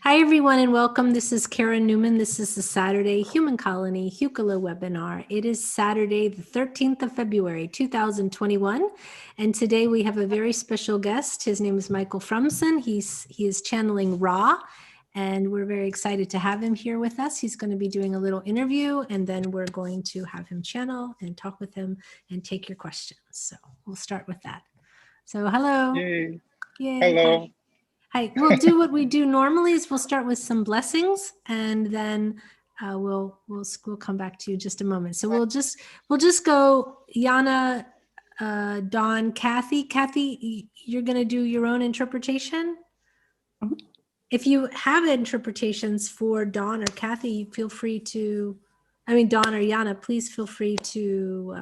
Hi, everyone, and welcome. This is Karen Newman. This is the Saturday Human Colony Hucolo Webinar. It is Saturday, the 13th of February, 2021. And today we have a very special guest. His name is Michael Frumson. He is channeling Ra, and we're very excited to have him here with us. He's going to be doing a little interview, and then we're going to have him channel and talk with him and take your questions. So we'll start with that. So hello. Yay. Yay. Hello. Hi. We'll do what we do normally is we'll start with some blessings, and then we'll come back to you in just a moment. So we'll just go Yana, Dawn, Kathy. Kathy, you're going to do your own interpretation. Mm-hmm. If you have interpretations for Dawn or Kathy, feel free to. Dawn or Yana, please feel free to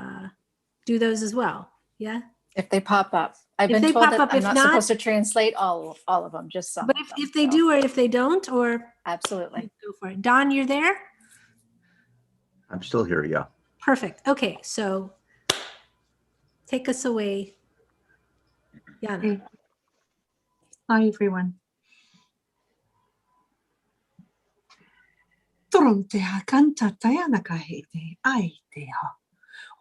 do those as well. Yeah. If they pop up. I've been told that I'm not supposed to translate all of them, just some. But if they do or if they don't, or absolutely. Go for it. Don, you're there? I'm still here, yeah. Perfect. Okay, so take us away, Yana. Hi, everyone. Torontea kanta tayana kahete aitea.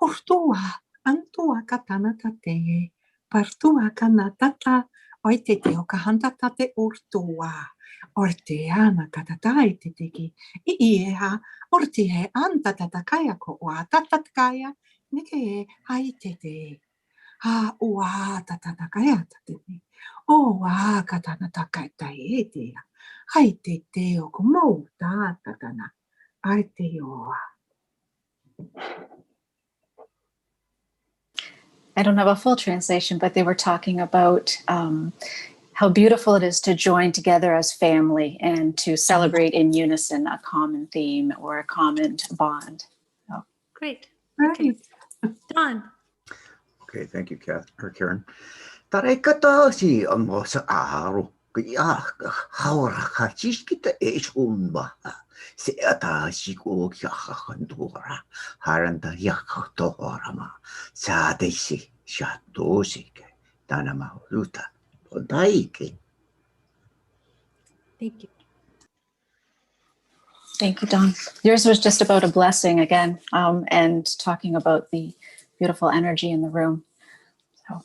Ortua antua katana tate. Partua kanatata oite te o kahanta tate ortua. Orteana katatai te teki. Ieha ortie anta tatakaya ko wa tatakaya. Nike haite te. Ha ua tatakaya tate. O wa katana takai taetea. Haite te o komo ta tatana. Arte oa. I don't have a full translation, but they were talking about how beautiful it is to join together as family and to celebrate in unison a common theme or a common bond. Oh. Great. Okay. Don. Okay, thank you, Karen. Tarekatashi amo sa araw. Kaya hawra ka chiskita umba. Se atashi ko kyahandora. Haranta yakotorama. Sa deshi shatoshike. Tanama ruta. Podaike. Thank you. Thank you, Don. Yours was just about a blessing again, and talking about the beautiful energy in the room. So.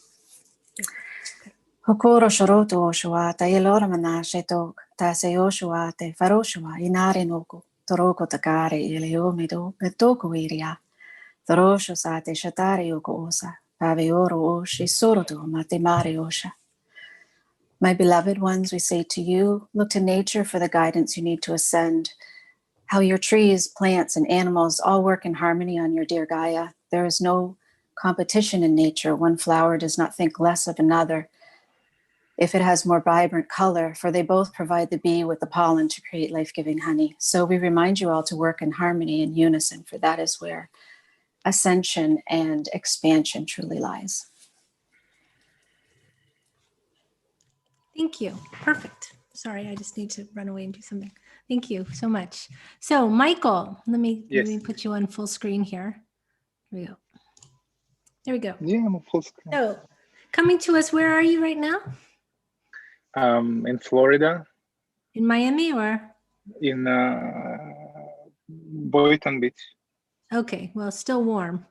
Hucolo Saturday Webinar ta yelora manashe tok ta se Yoshua te faroshua inare noku toroko takare ilio medo petoko iria torosho sa te shatare yoko osa paveoro oshi soroto mate mare osha. My beloved ones, we say to you, look to nature for the guidance you need to ascend. How your trees, plants, and animals all work in harmony on your dear Gaia. There is no competition in nature. One flower does not think less of another if it has more vibrant color, for they both provide the bee with the pollen to create life-giving honey. So we remind you all to work in harmony and unison, for that is where ascension and expansion truly lies. Thank you. Perfect. Sorry, I just need to run away and do something. Thank you so much. So, Michael, let me put you on full screen here. Here we go. There we go. Yeah, I'm on full screen. So, coming to us, where are you right now? In Florida. In Miami or? In Boynton Beach. Okay, well, still warm.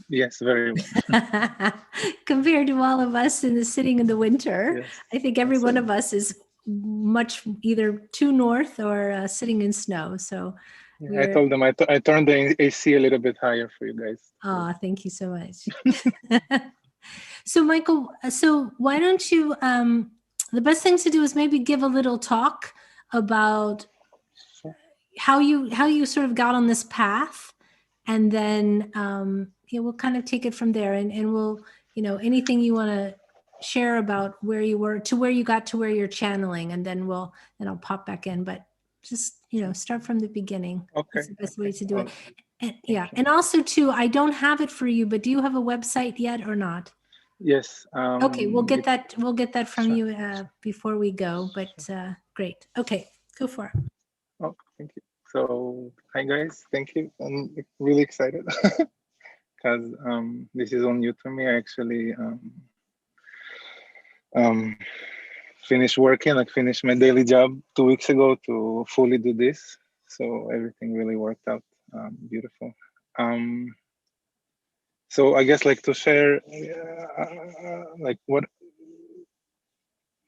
Yes, very warm. Compared to all of us sitting in the winter, yes, I think every one of us is much either too north or sitting in snow. So yeah, I told them I turned the AC a little bit higher for you guys. Oh, thank you so much. So Michael, so why don't you, the best thing to do is maybe give a little talk about how you sort of got on this path, and then we'll kind of take it from there, and we'll, anything you want to share about where you were to where you got to where you're channeling, and then I'll pop back in, but just, start from the beginning. Okay. That's the best way to do it. And, and also too, I don't have it for you, but do you have a website yet or not? Yes. Okay, we'll get that. We'll get that from you before we go. But great. Okay, go for it. Oh, thank you. So, hi guys. Thank you. I'm really excited because this is all new to me. I actually finished working, like finished my daily job 2 weeks ago to fully do this. So everything really worked out beautiful. So I guess like to share like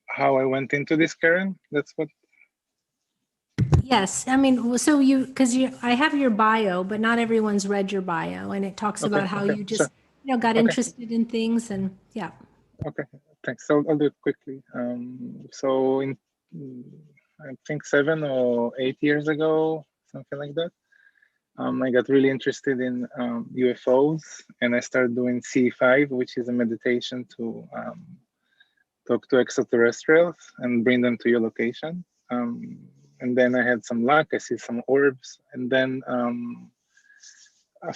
how I went into this, Karen. That's what. Yes, I mean, so I have your bio, but not everyone's read your bio, and it talks about how you just, sure. got interested in things, and yeah. Okay, thanks. So I'll do it quickly. So in, I think 7 or 8 years ago, something like that, I got really interested in UFOs, and I started doing C5, which is a meditation to talk to extraterrestrials and bring them to your location. And then I had some luck. I see some orbs, and then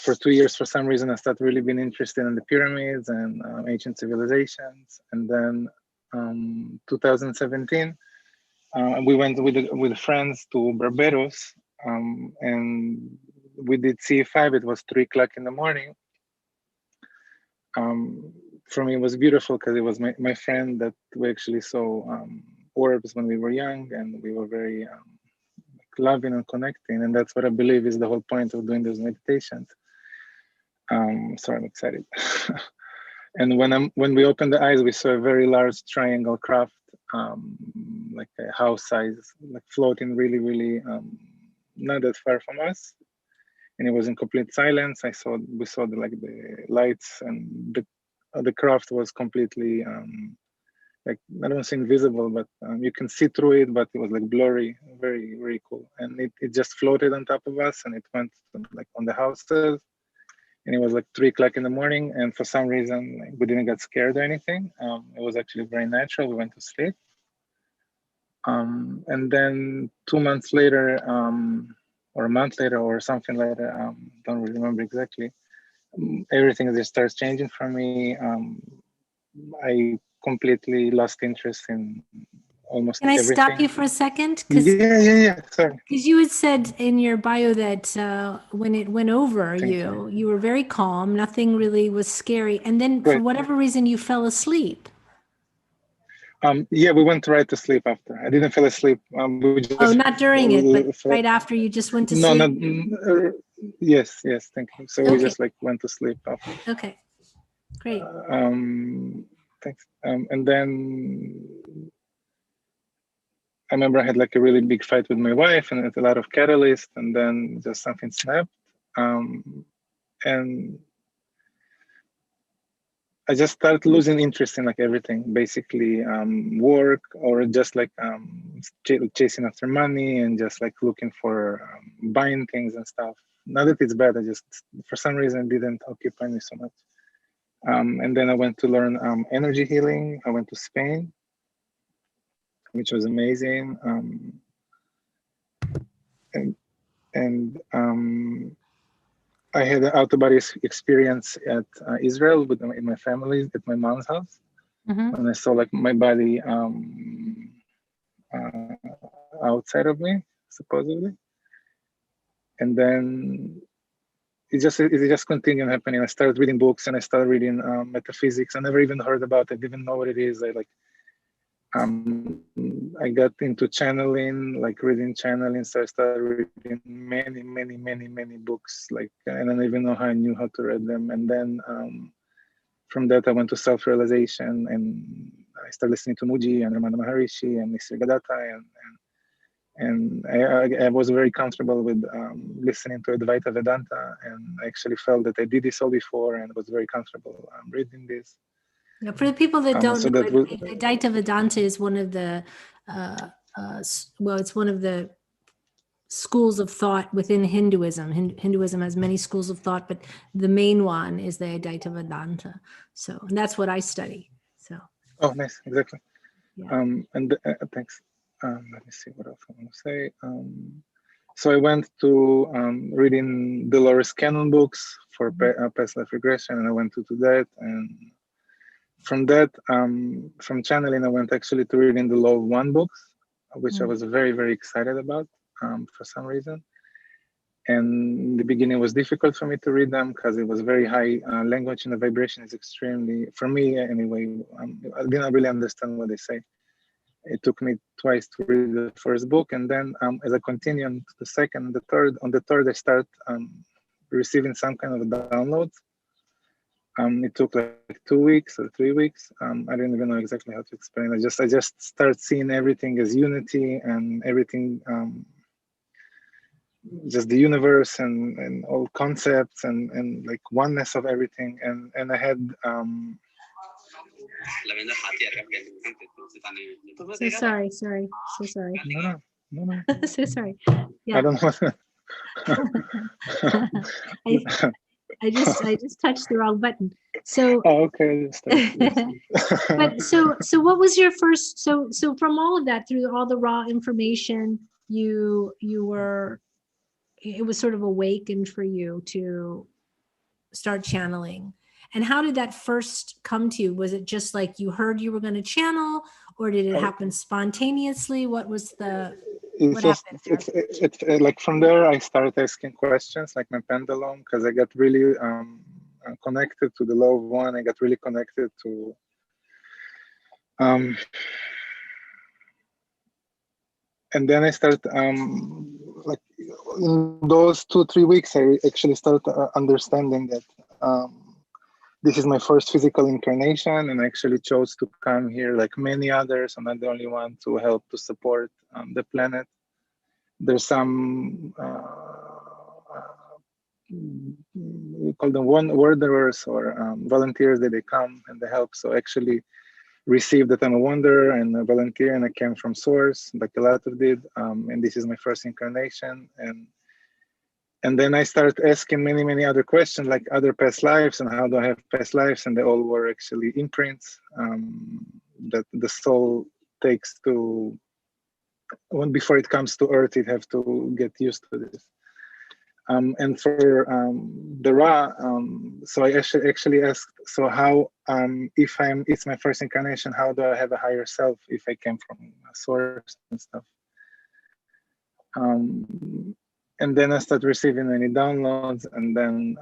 for 2 years, for some reason, I started really being interested in the pyramids and ancient civilizations. And then 2017, we went with friends to Barbados, and we did C5. It was 3 o'clock in the morning. For me, it was beautiful because it was my friend that we actually saw orbs when we were young, and we were very loving and connecting. And that's what I believe is the whole point of doing those meditations. So I'm excited. And when we opened the eyes, we saw a very large triangle craft, like a house size, like floating really, really not that far from us. And it was in complete silence. We saw the lights, and the craft was completely like, I don't say invisible, but you can see through it, but it was like blurry, very, very cool. And it just floated on top of us, and it went like on the houses. And it was like 3 o'clock in the morning, and for some reason we didn't get scared or anything. It was actually very natural. We went to sleep, and then 2 months later, or a month later, or something later, don't really remember exactly. Everything just starts changing for me. I completely lost interest in almost Can I everything. stop you for a second? Yeah. Sorry. Because you had said in your bio that when it went over you were very calm, nothing really was scary, and then for whatever reason you fell asleep. Yeah, we went right to sleep after. I didn't fall asleep. We just, not during it, but right after you just went to sleep. Yes, thank you. So we just like went to sleep after. Okay, great. Thanks. And then I remember I had like a really big fight with my wife, and it's a lot of catalyst, and then just something snapped. And I just started losing interest in like everything, basically work, or just like chasing after money, and just like looking for buying things and stuff. Not that it's bad, I just, for some reason, it didn't occupy me so much. And then I went to learn energy healing. I went to Spain, which was amazing. And I had an out-of-body experience at Israel in my family, at my mom's house. And I saw like my body outside of me, supposedly. And then it just continued happening. I started reading books, and I started reading metaphysics. I never even heard about it, didn't know what it is. I got into channeling, like reading channeling. So I started reading many books, like, and I don't even know how I knew how to read them. And then from that, I went to self-realization, and I started listening to Muji and Ramana Maharishi and Nisargadatta, and I was very comfortable with listening to Advaita Vedanta, and I actually felt that I did this all before, and was very comfortable reading this. Now, for the people that don't know, Advaita Vedanta is one of the it's one of the schools of thought within Hinduism. Hinduism has many schools of thought, but the main one is the Advaita Vedanta. So, and that's what I study. So. Oh, nice, exactly. Yeah. And thanks. Let me see what else I want to say. So I went to reading Dolores Cannon books for past life regression, and I went to do that. And from that, from channeling, I went actually to reading the Law of One books, which I was very, very excited about for some reason. And in the beginning, it was difficult for me to read them because it was very high language, and the vibration is extremely, for me anyway, I didn't really understand what they say. It took me twice to read the first book, and then as I continue on the second, the third, on the third I start receiving some kind of downloads. It took like 2 weeks or 3 weeks. I don't even know exactly how to explain. I just start seeing everything as unity and everything, just the universe and all concepts and like oneness of everything. And I had So sorry. So sorry. No. So sorry. Yeah. I don't know. I just touched the wrong button. So Oh, okay. but so what was your first, so from all of that, through all the raw information, you were, it was sort of awakened for you to start channeling. And how did that first come to you? Was it just like you heard you were going to channel, or did it happen spontaneously? What was the, what happened there? It's like from there I started asking questions, like my pendulum, because I got really connected to the law of one. I got really connected to and then I started like in those 2-3 weeks I actually started understanding that this is my first physical incarnation, and I actually chose to come here like many others. I'm not the only one to help to support the planet. There's some we call them wanderers or volunteers that they come and they help. So actually received that I'm a wanderer and a volunteer, and I came from source like a lot of did, and this is my first incarnation. And then I started asking many other questions, like other past lives and how do I have past lives, and they all were actually imprints that the soul takes to, when before it comes to earth, it have to get used to this. And for the Ra, so I actually asked, so how, if it's my first incarnation, how do I have a higher self if I came from a source and stuff? And then I started receiving any downloads, and then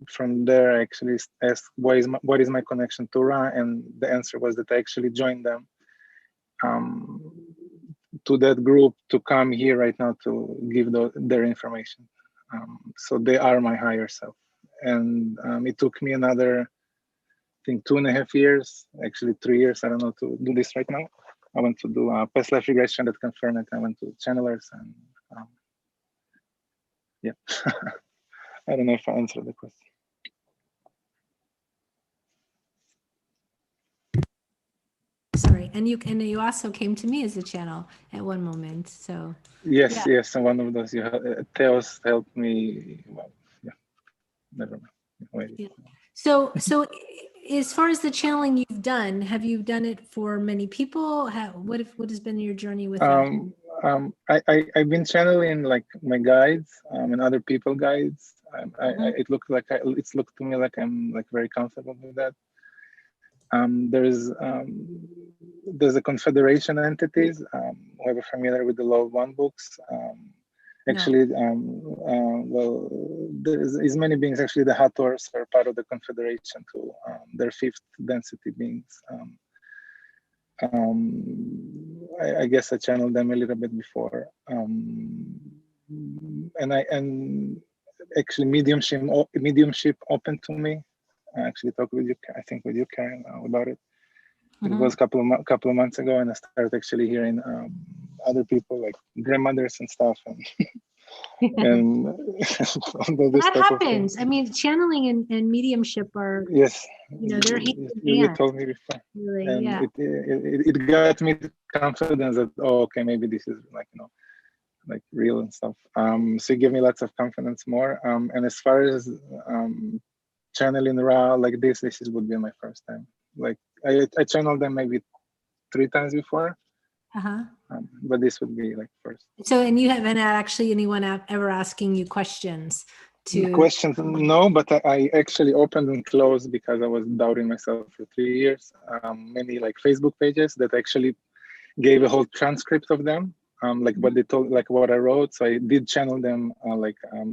from there I actually asked, what is my connection to Ra? And the answer was that I actually joined them to that group to come here right now to give their information. So they are my higher self. And it took me another, I think 2.5 years, actually 3 years, I don't know, to do this right now. I went to do a past life regression that confirmed it. I went to channelers and yeah. I don't know if I answered the question. Sorry, and you also came to me as a channel at one moment. So yes, yeah. Yes, and one of those Theos helped me. Well, yeah, never mind. Yeah. So as far as the channeling you've done, have you done it for many people? What has been your journey with that? I've been channeling like my guides and other people guides. It looked to me like I'm like very comfortable with that. There's a confederation entities who are familiar with the Law of One books. Actually, well, there's many beings. Actually, the Hathors are part of the confederation too. They're fifth density beings. I guess I channeled them a little bit before, and actually mediumship opened to me. I actually talked with you, I think with you, Karen, about it. It was a couple of months ago, and I started actually hearing other people like grandmothers and stuff, and that happens. I mean, channeling and mediumship are, yes, they're you told me before, really, and yeah. it got me confidence that okay, maybe this is like like real and stuff. So it gave me lots of confidence more. And as far as channeling Ra like this would be my first time. Like I channeled them maybe 3 times before, but this would be like first. So, and you haven't had actually anyone ever asking you questions? Questions, no, but I actually opened and closed because I was doubting myself for 3 years. Many like Facebook pages that actually gave a whole transcript of them, like what they told, like what I wrote. So I did channel them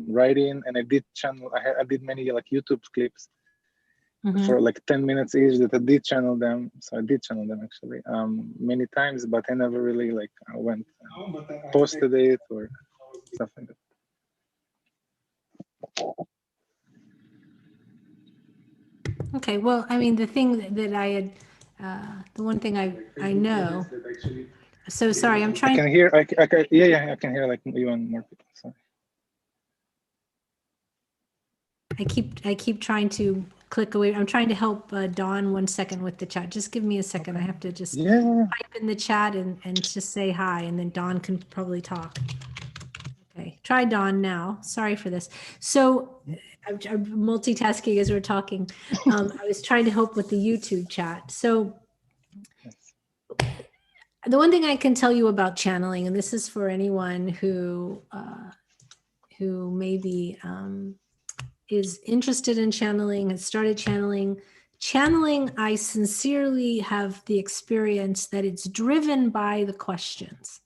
writing, and I did channel. I did many like YouTube clips for like 10 minutes each that I did channel them. So I did channel them actually many times, but I never really like went posted it or stuff like that. Okay, well, I mean, the thing that I had, the one thing I know. So sorry, I'm trying. I can hear. I can, yeah, I can hear like you and more people. Sorry. I keep trying to click away. I'm trying to help Dawn 1 second with the chat. Just give me a second. I have to just type in the chat and just say hi, and then Dawn can probably talk. Okay, try Dawn now. Sorry for this. So I'm multitasking as we're talking. I was trying to help with the YouTube chat. So the one thing I can tell you about channeling, and this is for anyone who maybe is interested in channeling, has started channeling. Channeling, I sincerely have the experience that it's driven by the questions.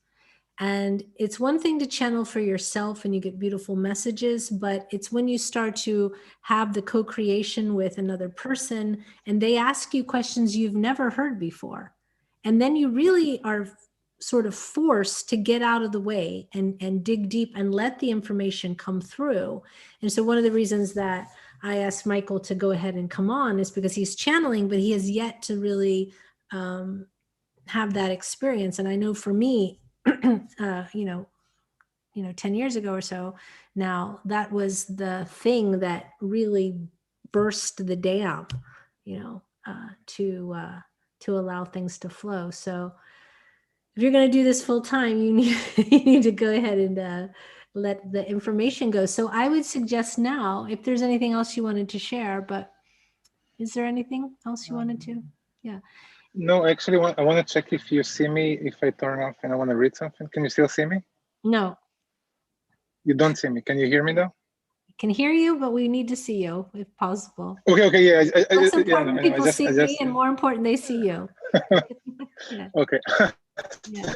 And it's one thing to channel for yourself and you get beautiful messages, but it's when you start to have the co-creation with another person and they ask you questions you've never heard before. And then you really are sort of forced to get out of the way and dig deep and let the information come through. And so one of the reasons that I asked Michael to go ahead and come on is because he's channeling, but he has yet to really have that experience. And I know for me, 10 years ago or so now, that was the thing that really burst the dam, to allow things to flow. So if you're going to do this full time, you need to go ahead and let the information go. So I would suggest now, if there's anything else you wanted to share, but is there anything else you wanted to? Yeah. No, actually, I want to check if you see me, if I turn off and I want to read something. Can you still see me? No. You don't see me. Can you hear me though? I can hear you, but we need to see you if possible. Okay, yeah. Less important people see me, and more important they see you. Yeah. Okay. Yeah.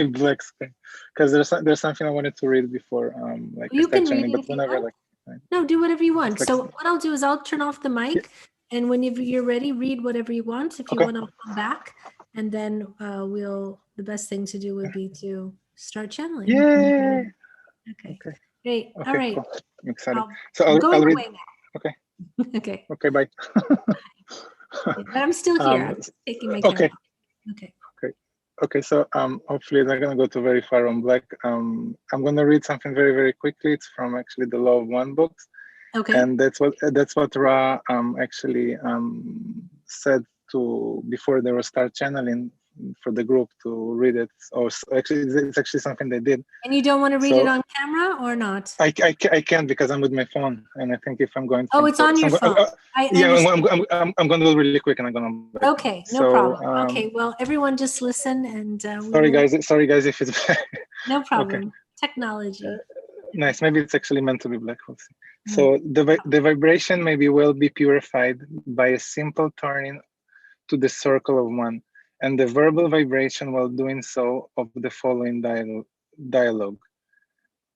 Black screen, because there's something I wanted to read before, like You can read it but if you whenever, want. like. No, do whatever you want. Like, So what I'll do is I'll turn off the mic, and whenever you're ready, read whatever you want. If you want to come back, and then the best thing to do would be to start channeling. Yay! Okay. Great. Okay, All right. cool. I'm excited. I'm going I'll read. away now. Okay. Okay. Okay, bye. But I'm still here. I'm just taking my camera off. Okay, so hopefully it's not gonna go too very far on black. I'm gonna read something very, very quickly. It's from actually the Law of One books. Okay. And that's what Ra actually said to before they will start channeling for the group to read it. Or actually, it's actually something they did. And you don't want to read it on camera or not? I can't because I'm with my phone, and I think if I'm going. It's on your phone. I'm going to do really quick, and I'm going to. Okay, no problem. Okay, well, everyone just listen and. Sorry, guys, if it's. No problem. Okay. Technology. Nice. Maybe it's actually meant to be black. We'll see. So the vibration may be purified by a simple turning to the circle of one, and the verbal vibration while doing so of the following dialogue.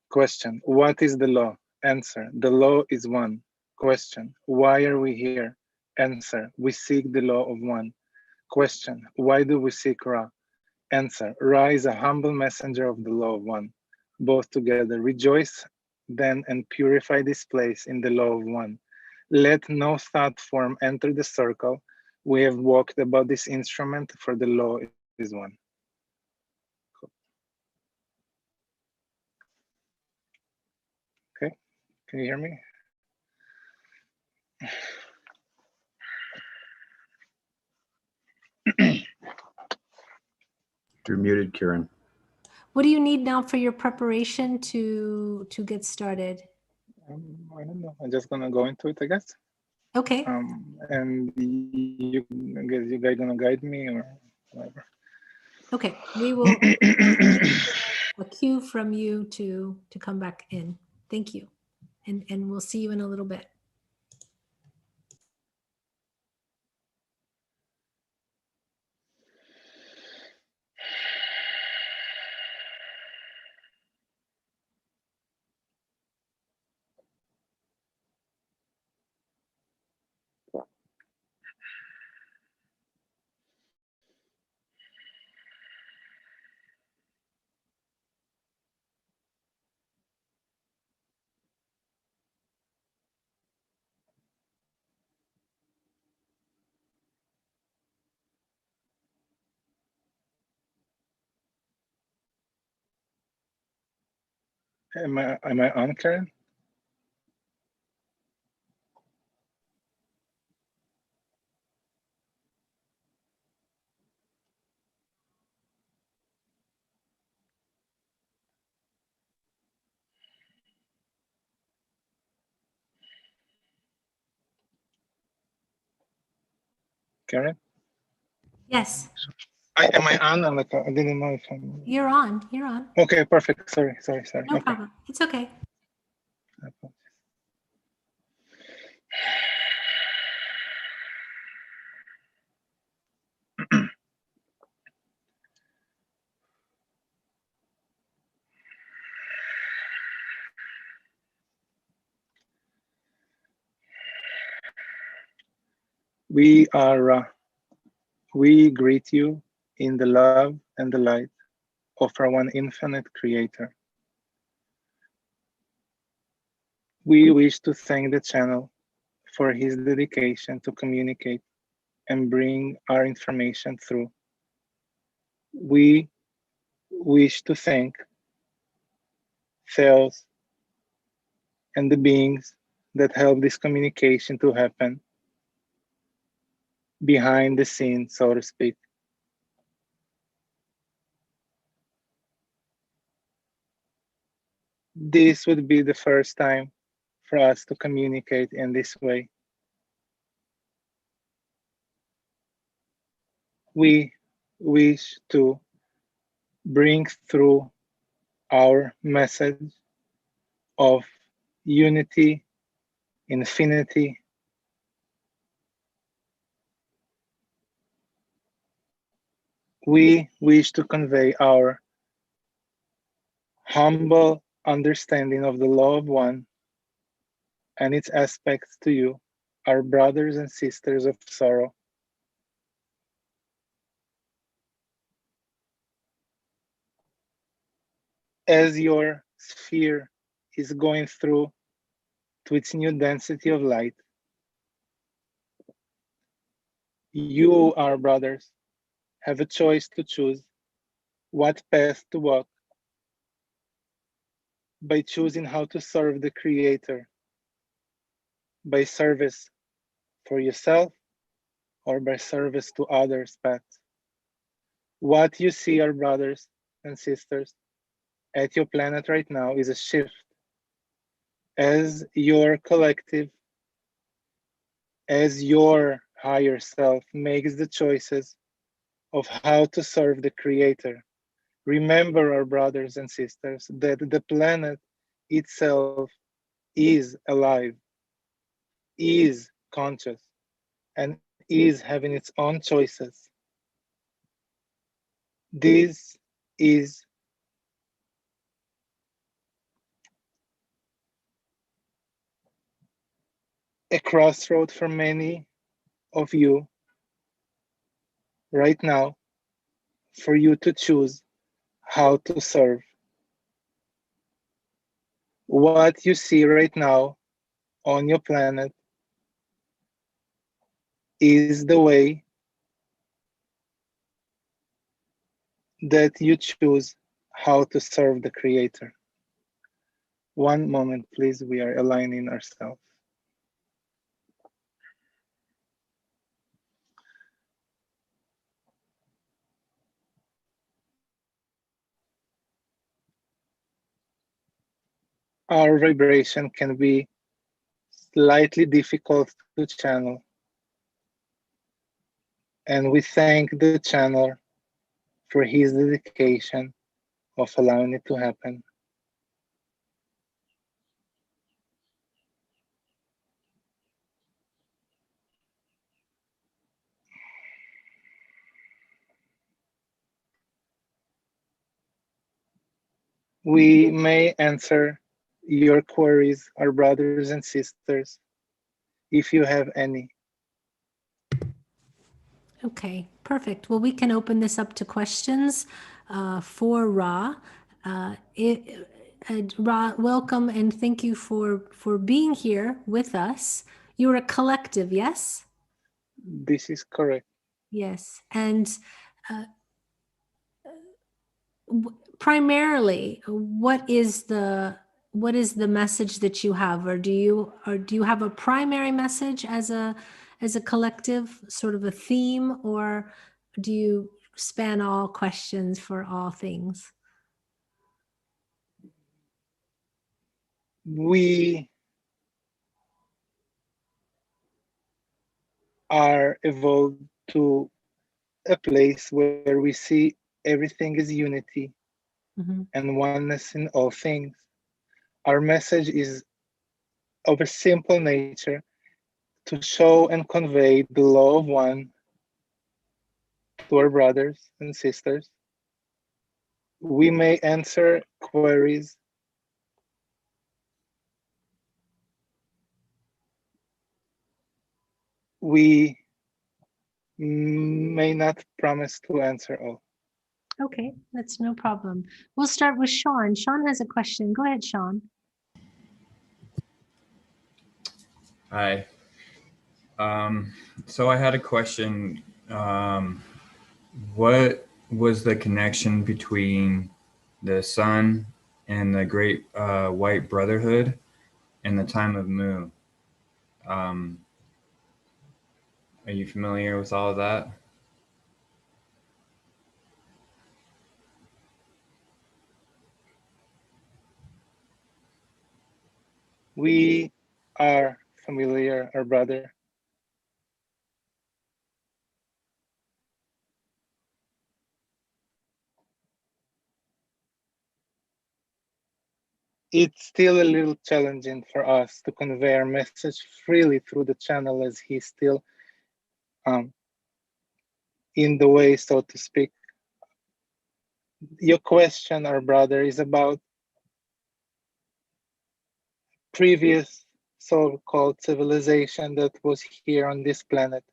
Question: what is the law? Answer: the law is one. Question: why are we here? Answer: we seek the law of one. Question: why do we seek Ra? Answer: Ra is a humble messenger of the law of one. Both together rejoice then and purify this place in the law of one. Let no thought form enter the circle. We have walked about this instrument, for the law is one. Cool. Okay, can you hear me? You're muted, Kieran. What do you need now for your preparation to get started? I don't know. I'm just gonna go into it, I guess. Okay. And you guys gonna guide me or whatever. Okay, we will a cue from you to come back in. Thank you, and we'll see you in a little bit. Am I on, Karen? Karen? Yes, Am I on? I'm like, I didn't know if I'm... you're on. You're on. Okay, perfect. Sorry. No Okay. problem. It's okay. We greet you in the love and the light of our one infinite creator. We wish to thank the channel for his dedication to communicate and bring our information through. We wish to thank Theos and the beings that help this communication to happen behind the scenes, so to speak. This would be the first time for us to communicate in this way. We wish to bring through our message of unity, infinity, we wish to convey our humble understanding of the law of one and its aspects to you, our brothers and sisters of sorrow. As your sphere is going through to its new density of light, you, our brothers, have a choice to choose what path to walk by choosing how to serve the Creator, by service for yourself or by service to others' paths. What you see, our brothers and sisters, at your planet right now is a shift as your collective, as your higher self makes the choices of how to serve the Creator. Remember, our brothers and sisters, that the planet itself is alive, is conscious, and is having its own choices. This is a crossroad for many of you right now, for you to choose how to serve. What you see right now on your planet is the way that you choose how to serve the Creator. One moment, please. We are aligning ourselves. Our vibration can be slightly difficult to channel, and we thank the channeler for his dedication of allowing it to happen. We may answer your queries, our brothers and sisters, if you have any. Okay, perfect. Well, we can open this up to questions for Ra. Ra, welcome and thank you for being here with us. You're a collective, yes? This is correct. Yes. And primarily, what is the message that you have, or do you have a primary message as a collective, sort of a theme, or do you span all questions for all things? We are evolved to a place where we see everything is unity and oneness in all things. Our message is of a simple nature, to show and convey the law of one to our brothers and sisters. We may answer queries. We may not promise to answer all. Okay, that's no problem. We'll start with Sean. Sean has a question. Go ahead, Sean. Hi. So I had a question. What was the connection between the sun and the Great White Brotherhood and the time of Mu? Are you familiar with all of that? We are familiar, our brother. It's still a little challenging for us to convey our message freely through the channel, as he's still in the way, so to speak. Your question, our brother, is about previous so-called civilization that was here on this planet,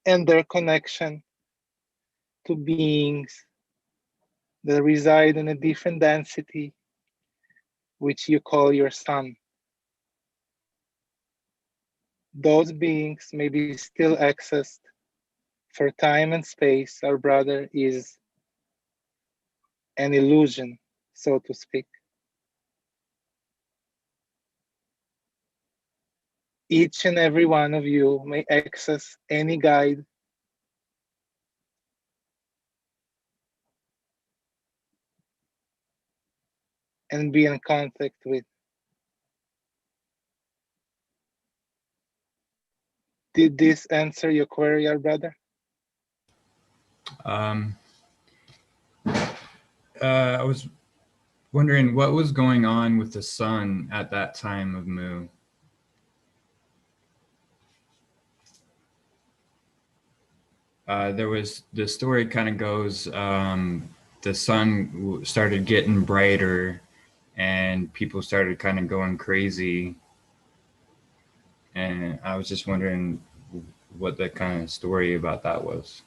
and their connection to beings that reside in a different density, which you call your sun. Those beings may be still accessed for time and space. Our brother is an illusion, so to speak. Each and every one of you may access any guide and be in contact with. Did this answer your query, our brother? I was wondering what was going on with the sun at that time of Mu. There was, the story kind of goes, the sun started getting brighter and people started kind of going crazy. And I was just wondering what the kind of story about that was.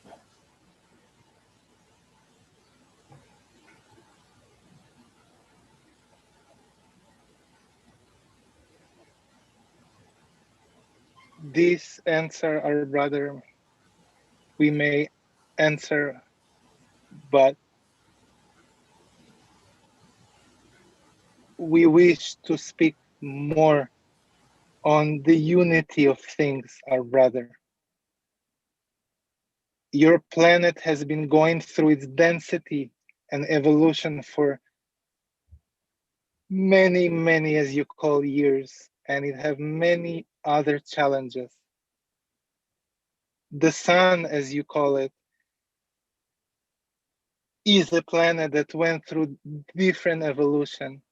This answer, our brother, we may answer, but we wish to speak more on the unity of things, our brother. Your planet has been going through its density and evolution for many, many, as you call, years, and it have many other challenges. The sun, as you call it, is a planet that went through different evolution.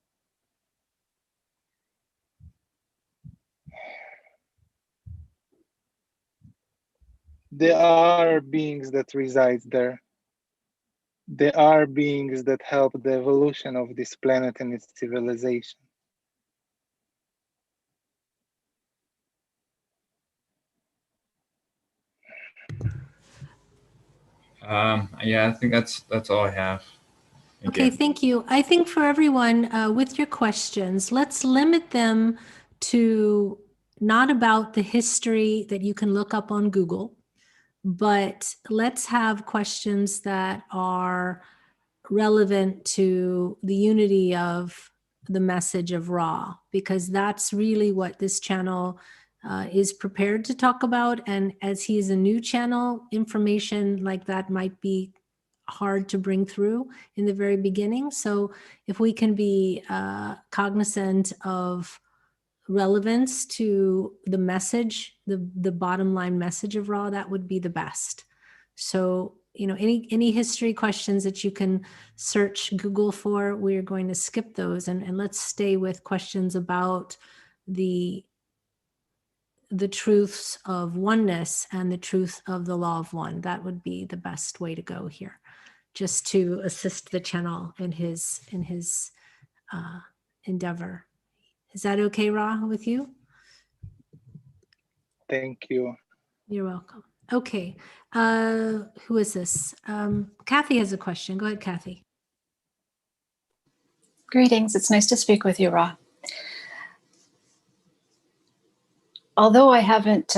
There are beings that reside there. There are beings that help the evolution of this planet and its civilization. Yeah, I think that's all I have. Okay, thank you. I think for everyone, with your questions, let's limit them to not about the history that you can look up on Google, but let's have questions that are relevant to the unity of the message of Ra, because that's really what this channel is prepared to talk about. And as he is a new channel, information like that might be hard to bring through in the very beginning. So if we can be cognizant of relevance to the message, the bottom line message of Ra, that would be the best. So, you know, any history questions that you can search Google for, we're going to skip those and let's stay with questions about the truths of oneness and the truth of the law of one. That would be the best way to go here, just to assist the channel in his endeavor. Is that okay, Ra, with you? Thank you. You're welcome. Okay. Who is this? Kathy has a question. Go ahead, Kathy. Greetings. It's nice to speak with you, Ra. Although I haven't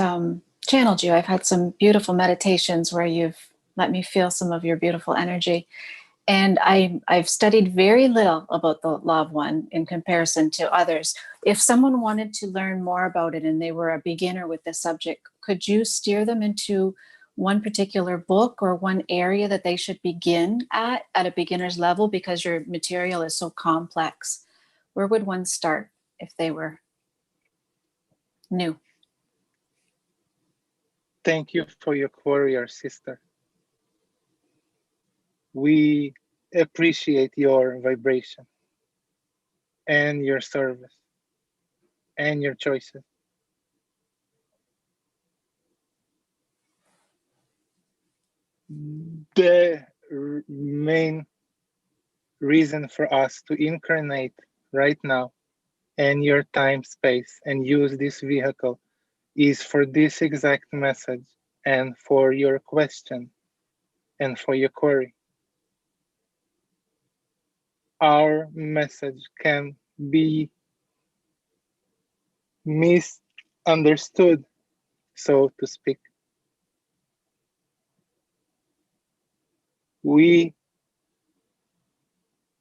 channeled you, I've had some beautiful meditations where you've let me feel some of your beautiful energy. And I've studied very little about the law of one in comparison to others. If someone wanted to learn more about it and they were a beginner with this subject, could you steer them into one particular book or one area that they should begin at a beginner's level, because your material is so complex? Where would one start if they were new? Thank you for your warrior, sister. We appreciate your vibration and your service and your choices. The main reason for us to incarnate right now and your time, space, and use this vehicle is for this exact message and for your question and for your query. Our message can be misunderstood, so to speak. We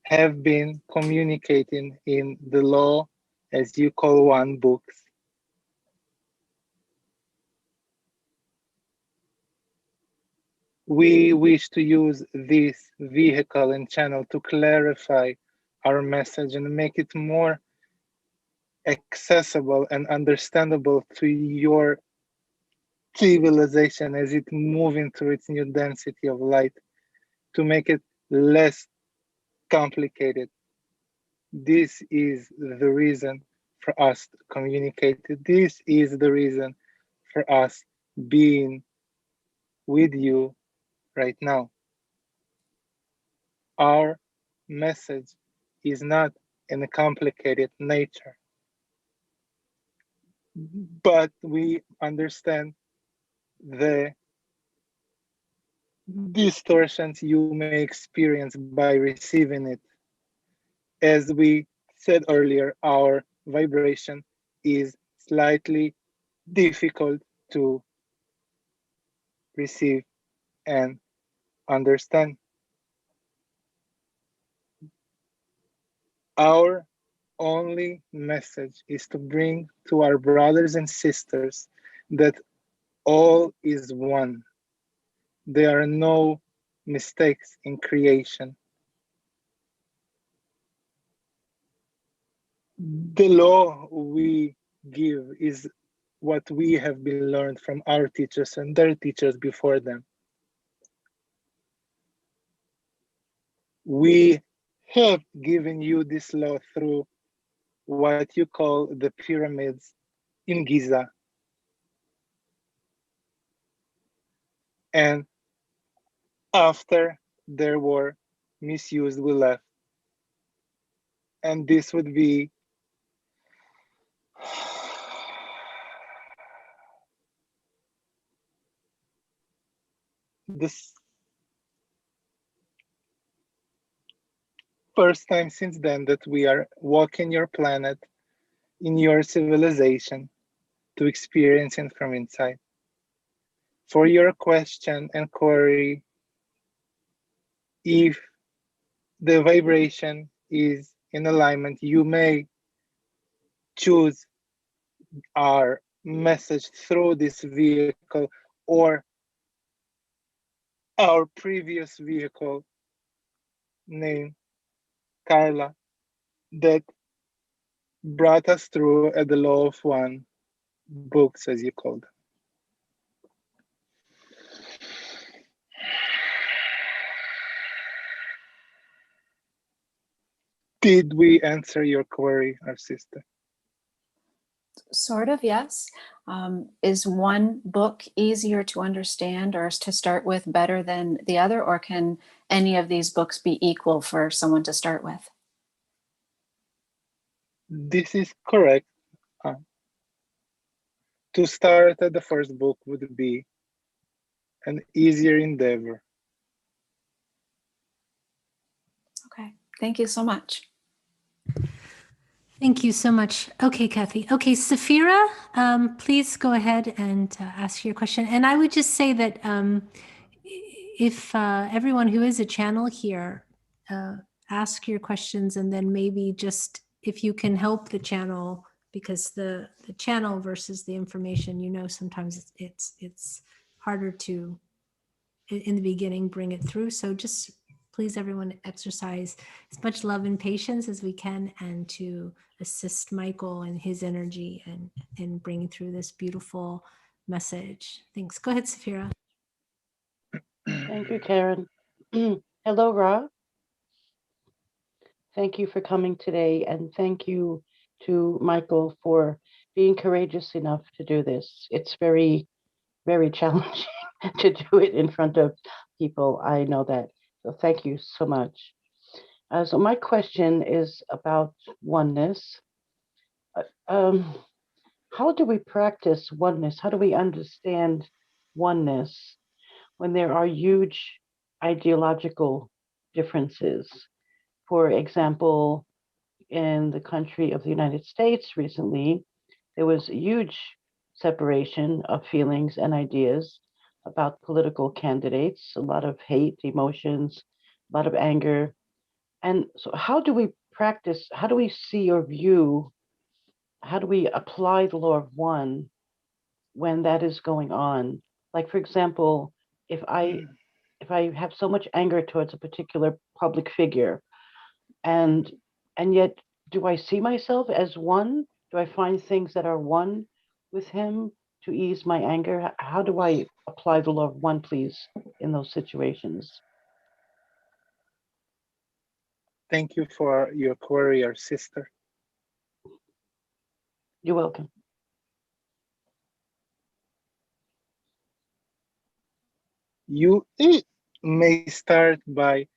have been communicating in the law, as you call one, books. We wish to use this vehicle and channel to clarify our message and make it more accessible and understandable to your civilization as it moves into its new density of light, to make it less complicated. This is the reason for us to communicate. This is the reason for us being with you right now. Our message is not in a complicated nature, but we understand the distortions you may experience by receiving it. As we said earlier, our vibration is slightly difficult to receive and understand. Our only message is to bring to our brothers and sisters that all is one. There are no mistakes in creation. The law we give is what we have been learned from our teachers and their teachers before them. We have given you this law through what you call the pyramids in Giza. And after there were misused, we left. And this would be this first time since then that we are walking your planet in your civilization to experience it from inside. for your question and query, if the vibration is in alignment, you may choose our message through this vehicle or our previous vehicle named Carla that brought us through at the Law of One books, as you called them. Did we answer your query, our sister? Sort of, yes. Is one book easier to understand or to start with better than the other, or can any of these books be equal for someone to start with? This is correct. To start at the first book would be an easier endeavor. Okay, thank you so much. Thank you so much. Okay, Kathy. Okay, Safira, please go ahead and ask your question. And I would just say that if everyone who is a channel here, ask your questions, and then maybe just if you can help the channel, because the channel versus the information, you know, sometimes it's harder to, in the beginning, bring it through. So just please, everyone, exercise as much love and patience as we can, and to assist Michael and his energy and in bringing through this beautiful message. Thanks. Go ahead, Safira. Thank you, Karen. Hello, Ra. Thank you for coming today, and thank you to Michael for being courageous enough to do this. It's very, very challenging to do it in front of people. I know that. So thank you so much. So my question is about oneness. How do we practice oneness? How do we understand oneness when there are huge ideological differences? For example, in the country of the United States recently, there was a huge separation of feelings and ideas about political candidates, a lot of hate, emotions, a lot of anger. And so how do we practice, how do we see or view, how do we apply the law of one when that is going on? Like, for example, if I have so much anger towards a particular public figure, and yet, do I see myself as one? Do I find things that are one with him to ease my anger? How do I apply the law of one, please, in those situations? Thank you for your query, our sister. You're welcome. You may start by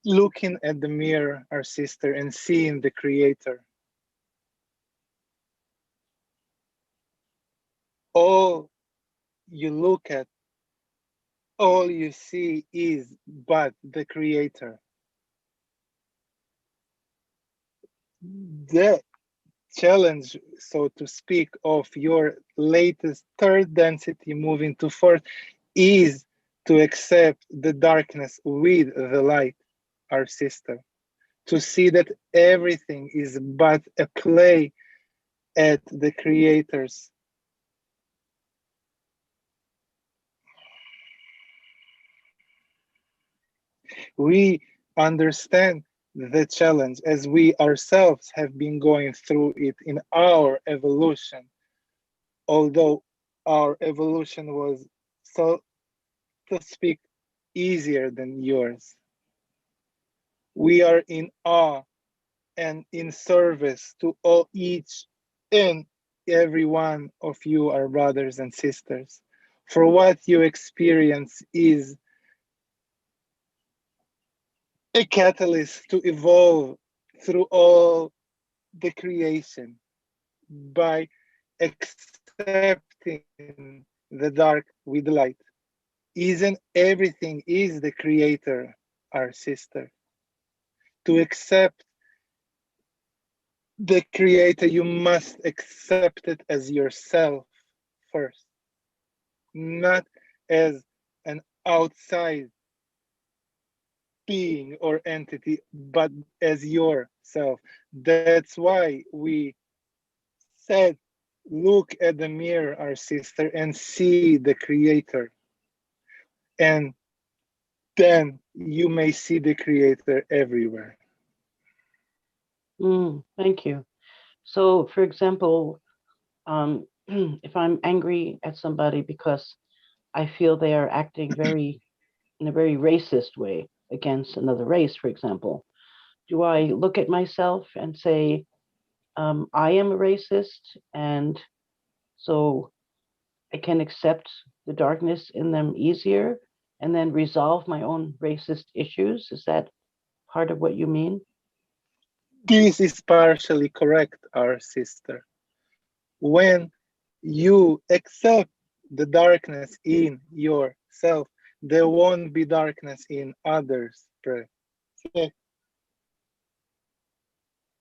looking at the mirror, our sister, and seeing the creator. All you look at, all you see is but the creator. The challenge, so to speak, of your latest third density moving to fourth is to accept the darkness with the light, our sister. To see that everything is but a play at the creators. We understand the challenge as we ourselves have been going through it in our evolution. Although our evolution was, so to speak, easier than yours. We are in awe and in service to all, each and every one of you, our brothers and sisters, for what you experience is a catalyst to evolve through all the creation by accepting the dark with light. Isn't everything is the creator, our sister? To accept the creator, you must accept it as yourself first. not as an outside being or entity, but as yourself. That's why we said, look at the mirror, our sister, and see the creator. And then you may see the creator everywhere. Thank you. So, for example, if I'm angry at somebody because I feel they are acting in a very racist way against another race, for example, do I look at myself and say, I am a racist, and so I can accept the darkness in them easier and then resolve my own racist issues? Is that part of what you mean? This is partially correct, our sister. When you accept the darkness in yourself, there won't be darkness in others.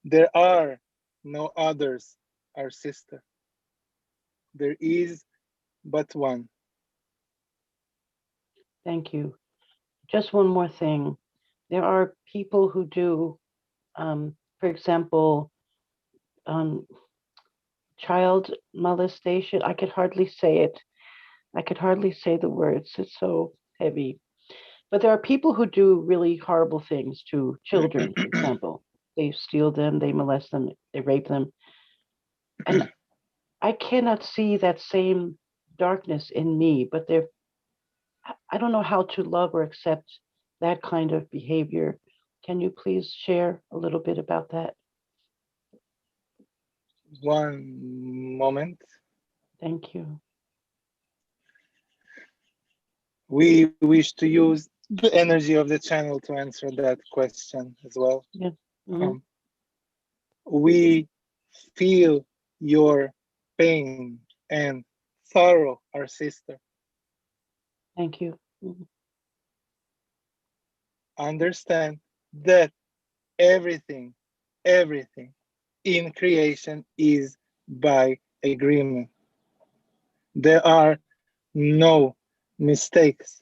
There are no others, our sister. There is but one. Thank you. Just one more thing. There are people who do, for example, child molestation. I could hardly say it. I could hardly say the words. It's so heavy. But there are people who do really horrible things to children, for example. They steal them, they molest them, they rape them. And I cannot see that same darkness in me, but I don't know how to love or accept that kind of behavior. Can you please share a little bit about that? One moment. Thank you. We wish to use the energy of the channel to answer that question as well. Yeah. We feel your pain and sorrow, our sister. Thank you. Understand that everything in creation is by agreement. There are no mistakes.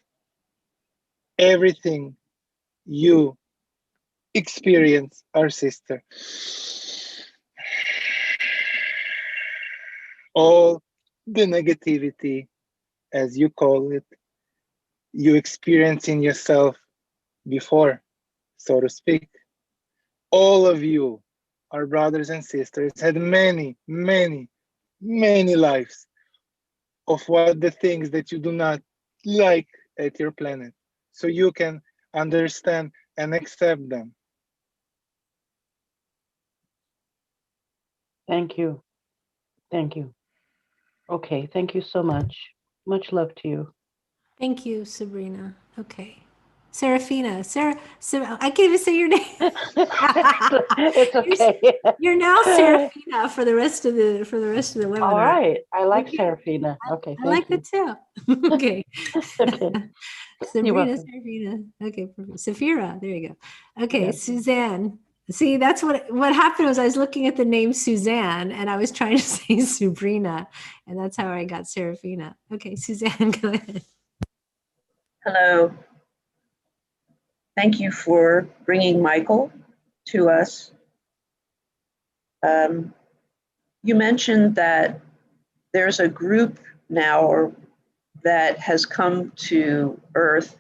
Everything you experience, our sister, all the negativity, as you call it, you experience in yourself before, so to speak. All of you, our brothers and sisters, had many lives of what the things that you do not like at your planet, so you can understand and accept them. Thank you. Thank you. Okay, thank you so much. Much love to you. Thank you, Sabrina. Okay. Serafina. I can't even say your name. It's okay. You're now Serafina for the rest of the webinar. All right. I like Okay. Serafina. Okay. I like it too. Okay. Okay. Serafina. Okay, perfect. Safira. There you go. Okay, Yes. Suzanne. See, that's what happened was I was looking at the name Suzanne and I was trying to say Sabrina, and that's how I got Serafina. Okay, Suzanne, go ahead. Hello. Thank you for bringing Michael to us. You mentioned that there's a group now that has come to Earth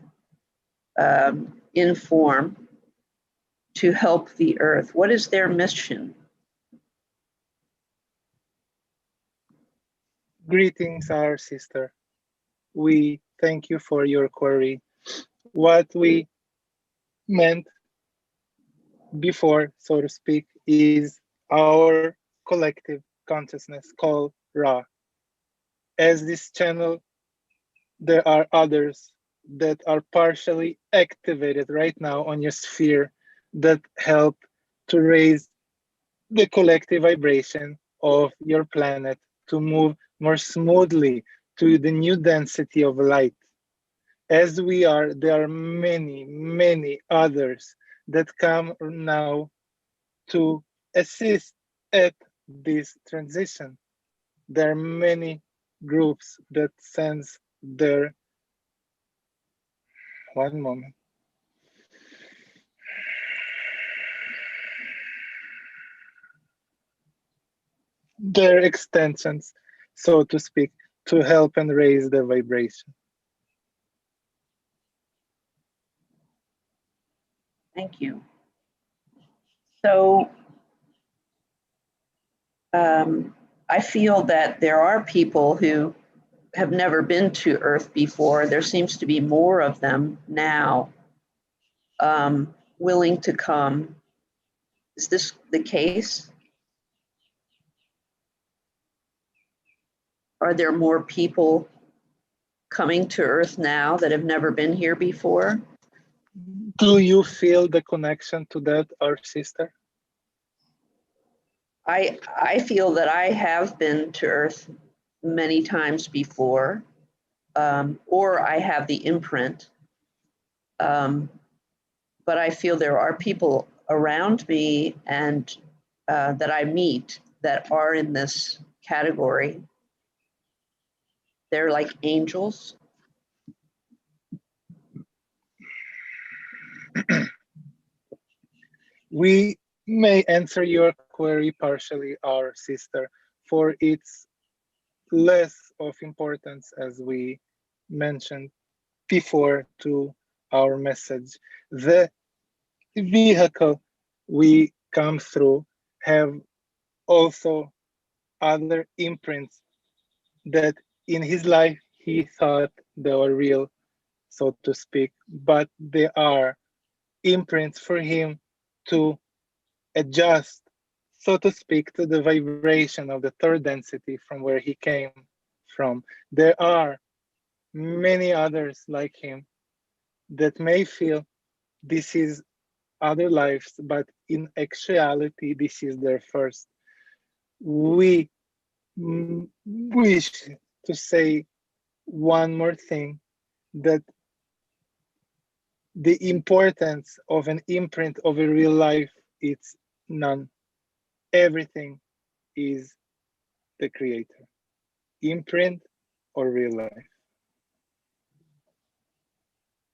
in form to help the Earth. What is their mission? Greetings, our sister. We thank you for your query. What we meant before, so to speak, is our collective consciousness called Ra. As this channel, there are others that are partially activated right now on your sphere that help to raise the collective vibration of your planet to move more smoothly to the new density of light. As we are, there are many others that come now to assist at this transition. There are many groups that sense their, one moment, their extensions, so to speak, to help and raise the vibration. Thank you. So I feel that there are people who have never been to Earth before. There seems to be more of them now, willing to come. Is this the case? Are there more people coming to Earth now that have never been here before? Do you feel the connection to that, our sister? I feel that I have been to Earth many times before, or I have the imprint. But I feel there are people around me and that I meet that are in this category. They're like angels. We may answer your query partially, our sister, for it's less of importance, as we mentioned before, to our message. The vehicle we come through have also other imprints that in his life he thought they were real, so to speak, but they are imprints for him to adjust, so to speak, to the vibration of the third density from where he came from. There are many others like him that may feel this is other lives, but in actuality, this is their first. We wish to say one more thing, that the importance of an imprint of a real life, it's none. Everything is the creator, imprint or real life.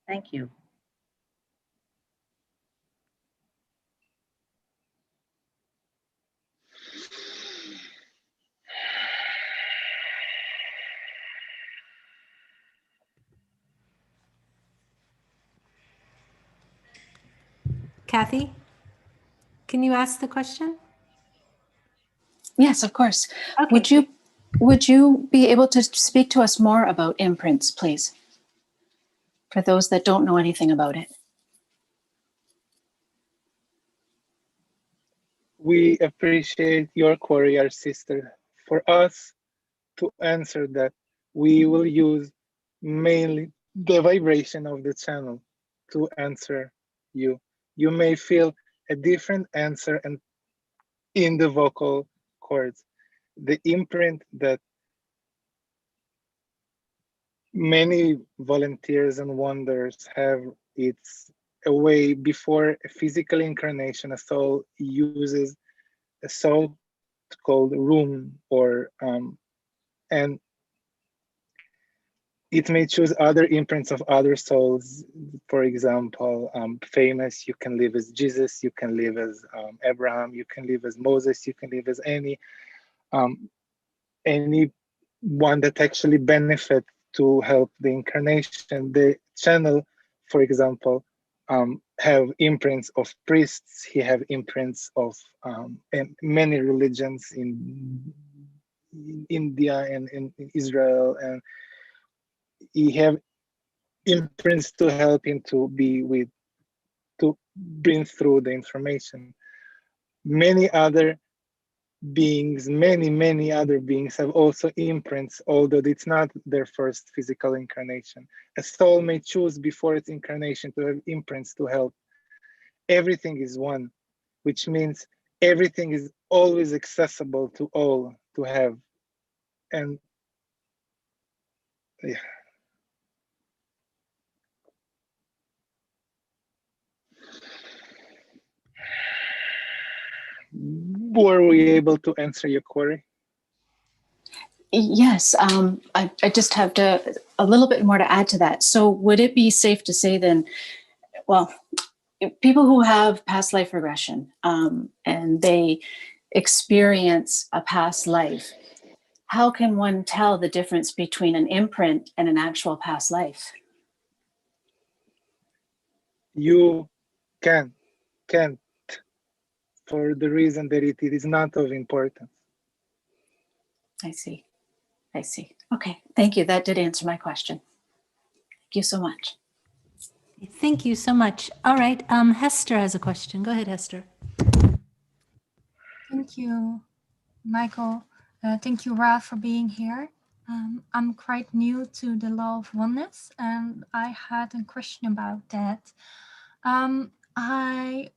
Thank you. Kathy, can you ask the question? Yes, of course. Okay. Would you be able to speak to us more about imprints, please? For those that don't know anything about it. We appreciate your query, our sister. For us to answer that, we will use mainly the vibration of the channel to answer you. You may feel a different answer and in the vocal cords. The imprint that many volunteers and wonders have, it's a way before a physical incarnation, a soul uses a soul called room, or and it may choose other imprints of other souls. For example, famous, you can live as Jesus, you can live as Abraham, you can live as Moses, you can live as any one that actually benefit to help the incarnation. The channel, for example, have imprints of priests. He have imprints of many religions in India and in Israel, and he have imprints to help him to be with, to bring through the information. Many other beings, many other beings have also imprints, although it's not their first physical incarnation. A soul may choose before its incarnation to have imprints to help. Everything is one, which means everything is always accessible to all to have. And yeah. Were we able to answer your query? Yes, I just have a little bit more to add to that. So would it be safe to say then, well, people who have past life regression and they experience a past life, how can one tell the difference between an imprint and an actual past life? You can't, for the reason that it is not of importance. I see. Okay, thank you. That did answer my question. Thank you so much. Thank you so much. All right, Hester has a question. Go ahead, Hester. Thank you, Michael. Thank you, Ra, for being here. I'm quite new to the law of oneness, and I had a question about that. I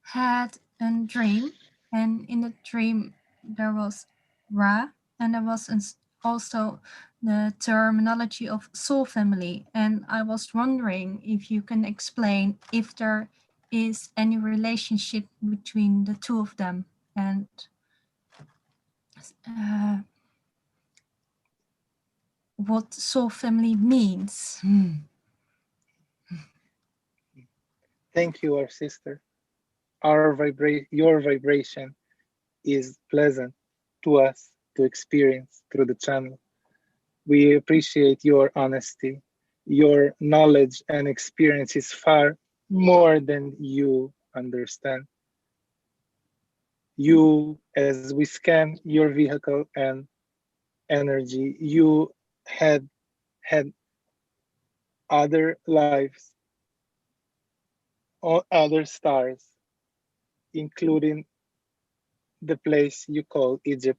had a dream, and in the dream there was Ra, and there was also the terminology of soul family. And I was wondering if you can explain if there is any relationship between the two of them, and what soul family means. Thank you, our sister. Your vibration is pleasant to us to experience through the channel. We appreciate your honesty. Your knowledge and experience is far more than you understand. You, as we scan your vehicle and energy, you had other lives, or other stars, including the place you call Egypt.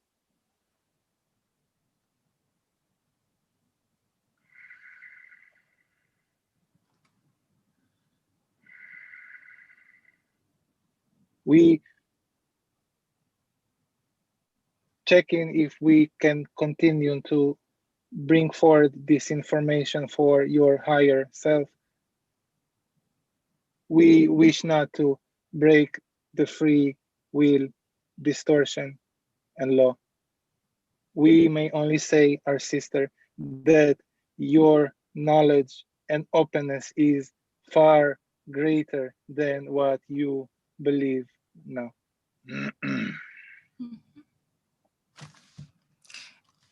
We checking if we can continue to bring forward this information for your higher self. We wish not to break the free will, distortion, and law. We may only say, our sister, that your knowledge and openness is far greater than what you believe now.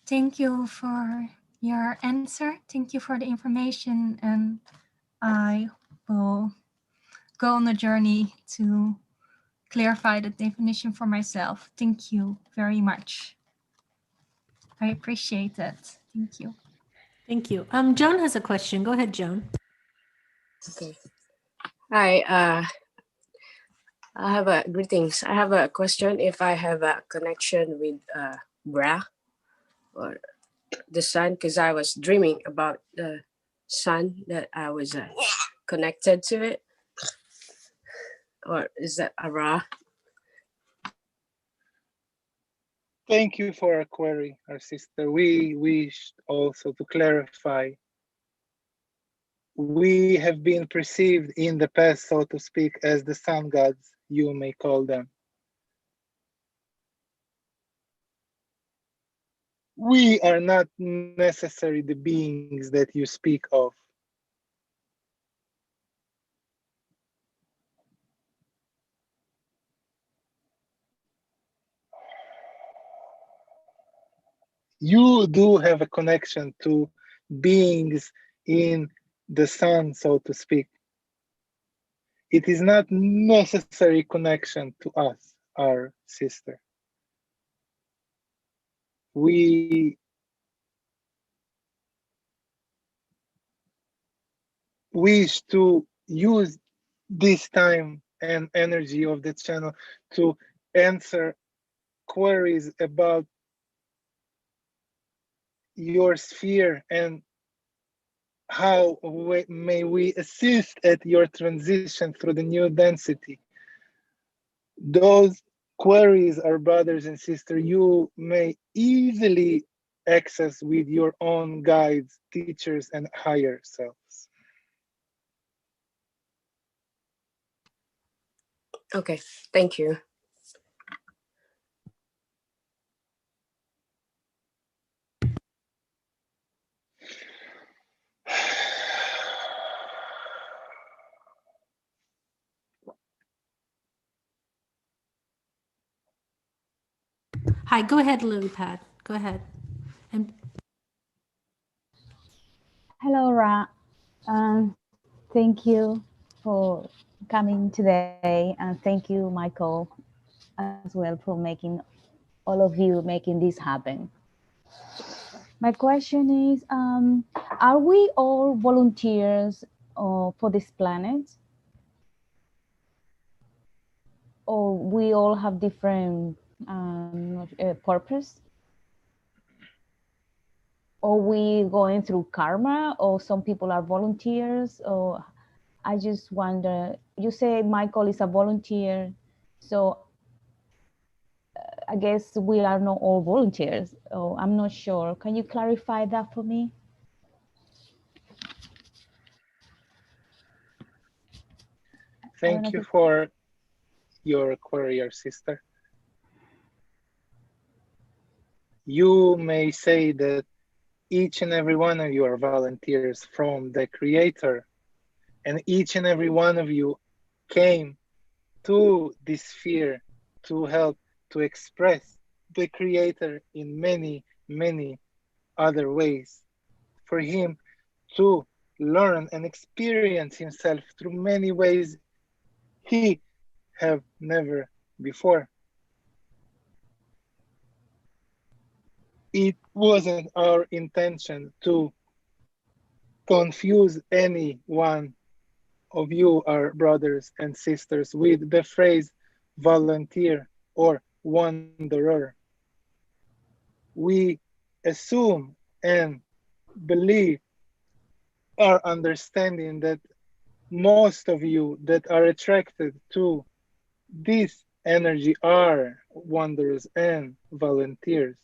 Thank you for your answer. Thank you for the information, and I will go on a journey to clarify the definition for myself. Thank you very much. I appreciate it. Thank you. Thank you. Joan has a question. Go ahead, Joan. Okay. Hi. I have a greetings. I have a question. If I have a connection with Bra or the sun, because I was dreaming about the sun that I was connected to it, or is that a Ra? Thank you for our query, our sister. We wish also to clarify. We have been perceived in the past, so to speak, as the sun gods, you may call them. We are not necessarily the beings that you speak of. You do have a connection to beings in the sun, so to speak. It is not necessary connection to us, our sister. We wish to use this time and energy of the channel to answer queries about your sphere and how may we assist at your transition through the new density. Those queries, our brothers and sisters, you may easily access with your own guides, teachers, and higher selves. Okay, thank you. Hi, go ahead, Lilypad. Go ahead. And Hello, Ra. Thank you for coming today, and thank you, Michael, as well, for making all of you making this happen. My question is, are we all volunteers for this planet? Or we all have different purpose? Or we going through karma, or some people are volunteers? Or I just wonder, you say Michael is a volunteer, so I guess we are not all volunteers. Oh, I'm not sure. Can you clarify that for me? Thank you for your query, your sister. You may say that each and every one of you are volunteers from the Creator, and each and every one of you came to this sphere to help to express the Creator in many, many other ways, for him to learn and experience himself through many ways he have never before. It wasn't our intention to confuse any one of you, our brothers and sisters, with the phrase volunteer or wanderer. We assume and believe our understanding that most of you that are attracted to this energy are wanderers and volunteers.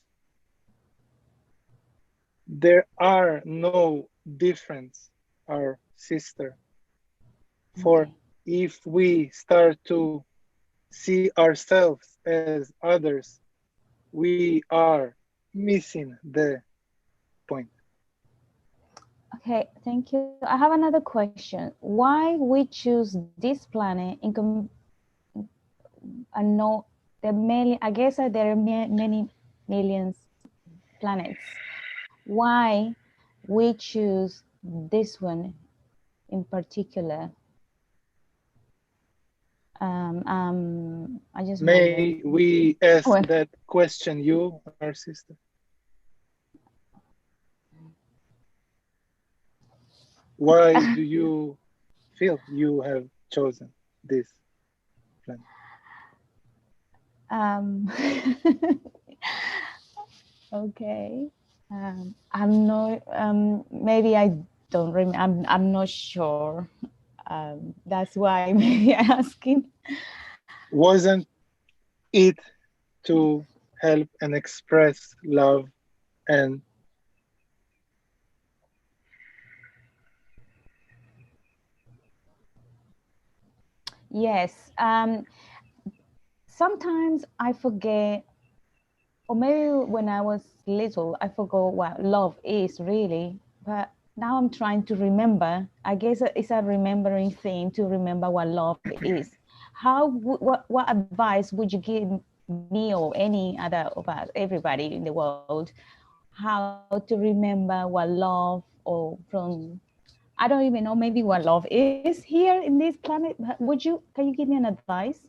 There are no difference, our sister. For if we start to see ourselves as others, we are missing the point. Okay, thank you. I have another question. Why we choose this planet and not the million? I guess that there are many millions planets. Why we choose this one in particular? I just May we ask well, that question, you, our sister? Why do you feel you have chosen this planet? Okay. I'm not. Maybe I don't remember. I'm not sure. That's why maybe I'm asking. Wasn't it to help and express love and Yes. Sometimes I forget, or maybe when I was little, I forgot what love is really. But now I'm trying to remember. I guess it's a remembering thing to remember what love is. What advice would you give me or any other of us, everybody in the world, how to remember what love, or from, I don't even know maybe what love is here in this planet. Can you give me an advice?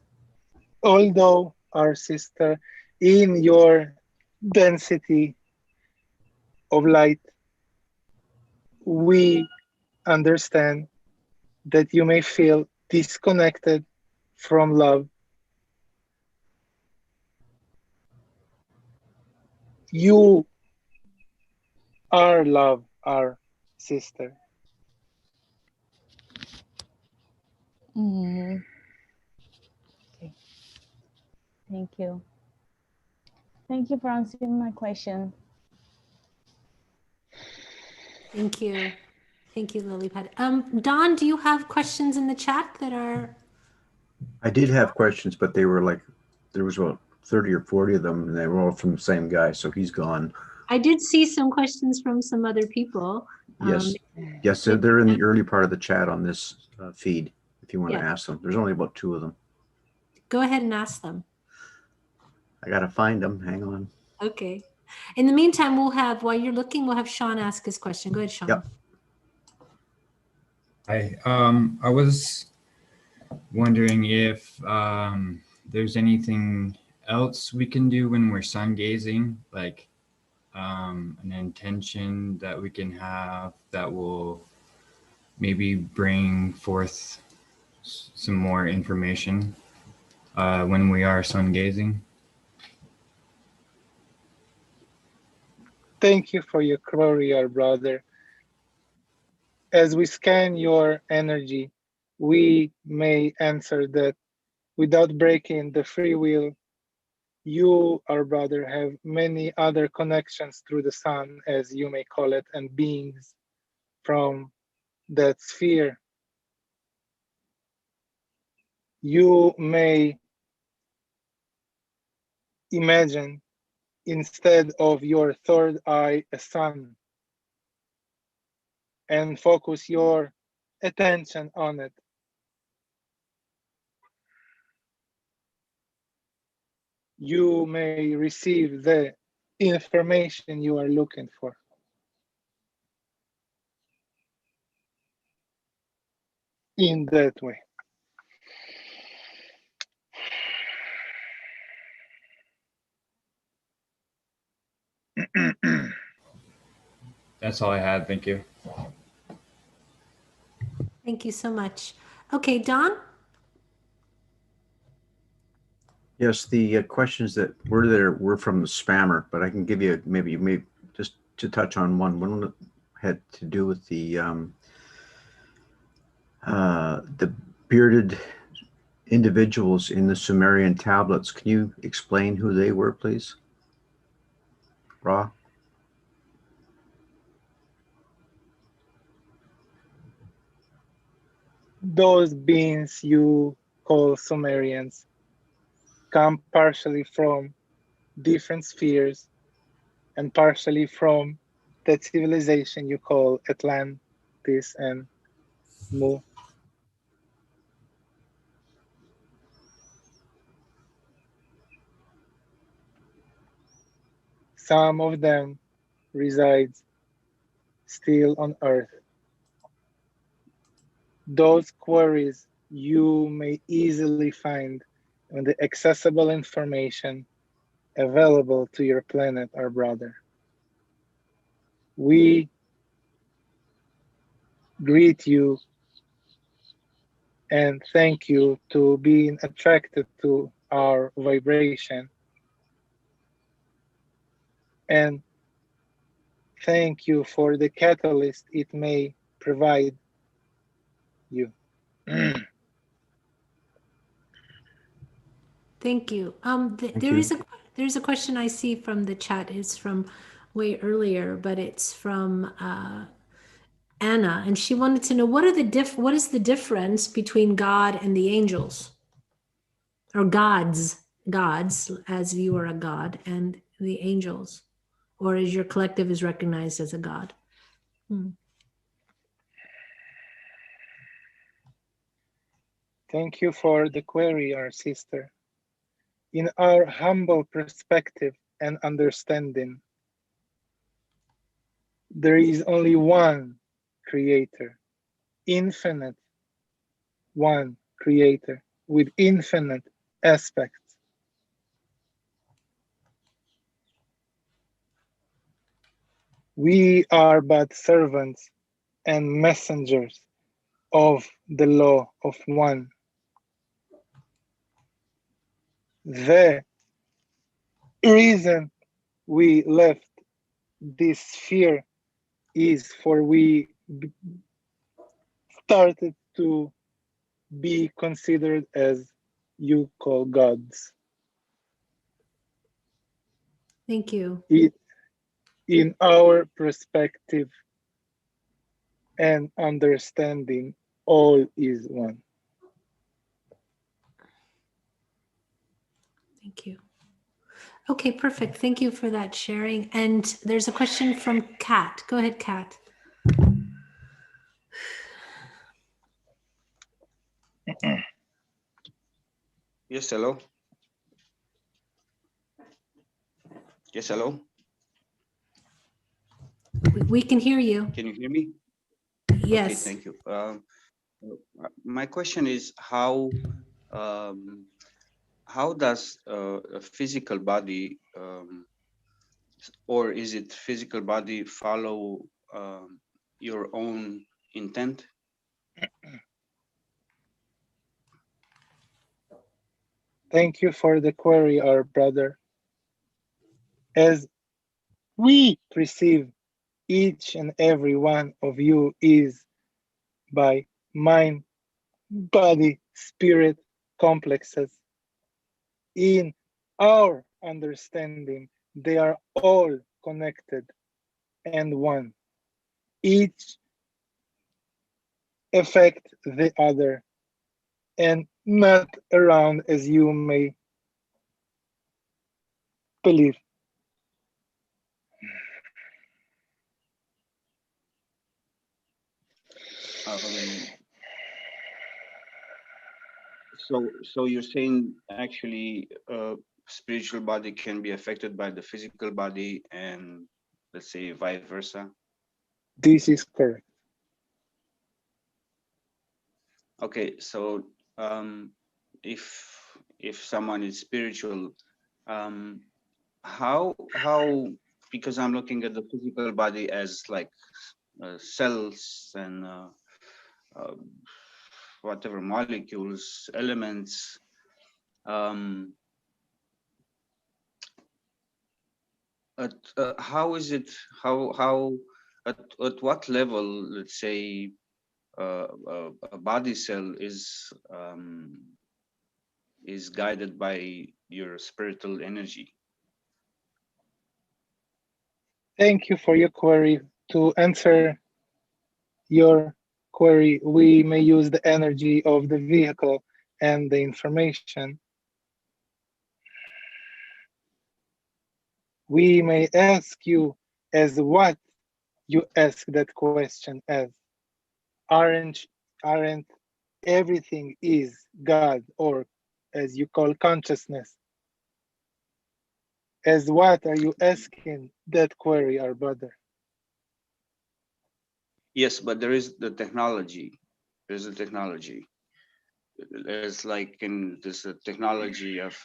although our sister, in your density of light, we understand that you may feel disconnected from love. You are love, our sister. Okay. Thank you. Thank you for answering my question. thank you. Thank you, Lilypad. Don, do you have questions in the chat that are? I did have questions, but they were like, there was about 30 or 40 of them, and they were all from the same guy, so he's gone. I did see some questions from some other people. Yes, yes, they're in the early part of the chat on this feed, if you want to ask them. There's only about 2 of them. Go ahead and ask them. I got to find them. Hang on. Okay. In the meantime, while you're looking, we'll have Sean ask his question. Go ahead, Sean. Yep. I was wondering if there's anything else we can do when we're sun gazing, like an intention that we can have that will maybe bring forth some more information when we are sun gazing. Thank you for your query, our brother. As we scan your energy, we may answer that without breaking the free will, you, our brother, have many other connections through the sun, as you may call it, and beings from that sphere. You may imagine, instead of your third eye, a sun, and focus your attention on it. You may receive the information you are looking for. In that way. That's all I had. Thank you. Thank you so much. Okay, Don? Yes, the questions that were there were from the spammer, but I can give you maybe just to touch on one. One had to do with the bearded individuals in the Sumerian tablets. Can you explain who they were, please? Ra? Those beings you call Sumerians come partially from different spheres and partially from that civilization you call Atlantis and Mu. Some of them reside still on Earth. Those queries you may easily find on the accessible information available to your planet, our brother. We greet you and thank you to being attracted to our vibration. And thank you for the catalyst it may provide you. Thank you. Thank you. There's a question I see from the chat. It's from way earlier, but it's from Anna, and she wanted to know what is the difference between God and the angels, or gods, as you are a god, and the angels, or as your collective is recognized as a god. Thank you for the query, our sister. In our humble perspective and understanding, there is only one creator, infinite one creator with infinite aspects. We are but servants and messengers of the law of one. The reason we left this sphere is for we started to be considered as you call gods. Thank you. In our perspective and understanding, all is one. Thank you. Okay, perfect. Thank you for that sharing. And there's a question from Kat. Go ahead, Kat. Yes, hello. Yes, hello. We can hear you. Can you hear me? Yes. Okay, thank you. My question is how does a physical body, or is it physical body, follow your own intent? Thank you for the query, our brother. As we perceive each and every one of you is by mind, body, spirit complexes. In our understanding, they are all connected and one. Each affect the other and not around as you may believe. So you're saying actually spiritual body can be affected by the physical body, and let's say vice versa? This is correct. Okay, so if someone is spiritual, how because I'm looking at the physical body as like cells and whatever molecules, elements. How is it? How at what level? Let's say a body cell is guided by your spiritual energy. Thank you for your query. To answer your query, we may use the energy of the vehicle and the information. We may ask you as what you ask that question as. Aren't everything is God, or as you call consciousness? As what are you asking that query, our brother? Yes, but there is the technology. There's a technology. There's like in this technology of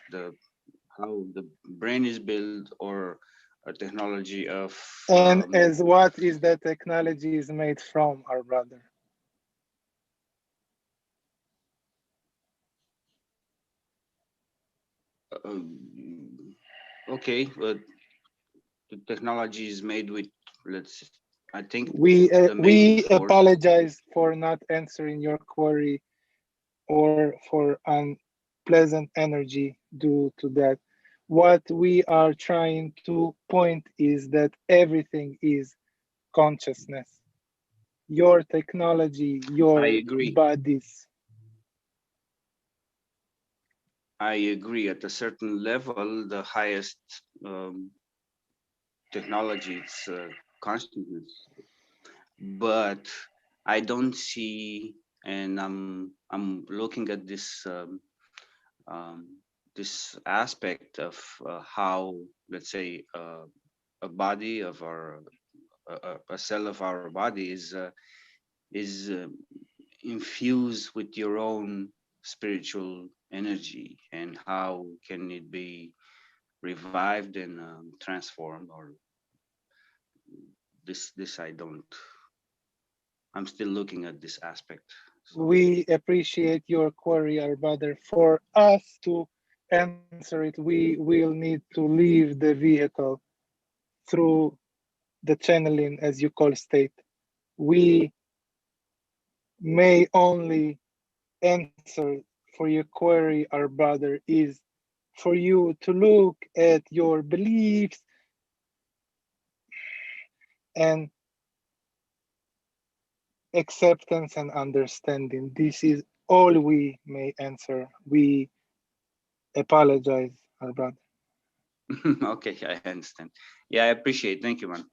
how the brain is built, or a technology of And as what is that technology is made from, our brother? Okay, but the technology is made with, I think we force. apologize for not answering your query or for unpleasant energy due to that. What we are trying to point is that everything is consciousness. Your technology, your bodies. I agree. At a certain level, the highest technology, it's consciousness. But I don't see, and I'm looking at this this aspect of how, let's say, a body of our a cell of our body is infused with your own spiritual energy, and how can it be revived and transformed, or this I'm still looking at this aspect. So. We appreciate your query, our brother. For us to answer it, we will need to leave the vehicle through the channeling, as you call state. We may only answer for your query, our brother, is for you to look at your beliefs and acceptance and understanding. This is all we may answer. We apologize, our brother. Okay, I understand. Yeah, I appreciate. Thank you, man.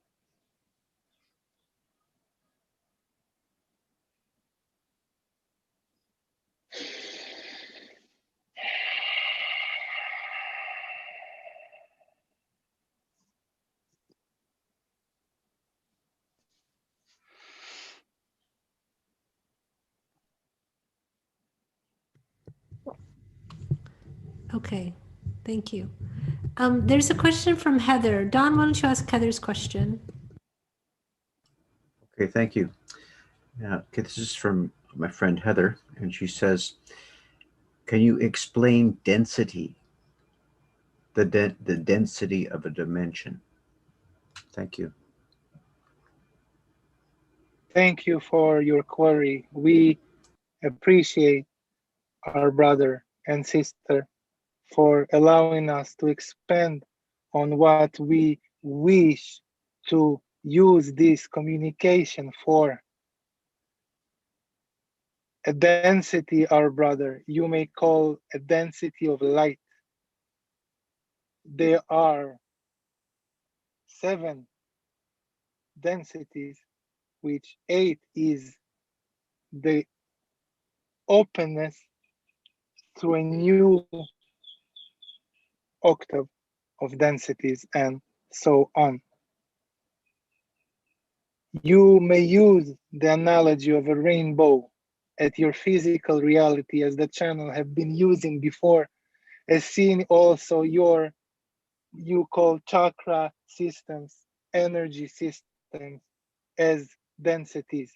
Okay, thank you. There's a question from Heather. Don, why don't you ask Heather's question? Okay, thank you. Okay, this is from my friend Heather, and she says, can you explain density, the density of a dimension? Thank you. Thank you for your query. We appreciate our brother and sister for allowing us to expand on what we wish to use this communication for. A density, our brother, you may call a density of light. There are 7 densities, which 8 is the openness to a new octave of densities, and so on. You may use the analogy of a rainbow at your physical reality, as the channel have been using before, as seeing also your, you call chakra systems, energy systems, as densities.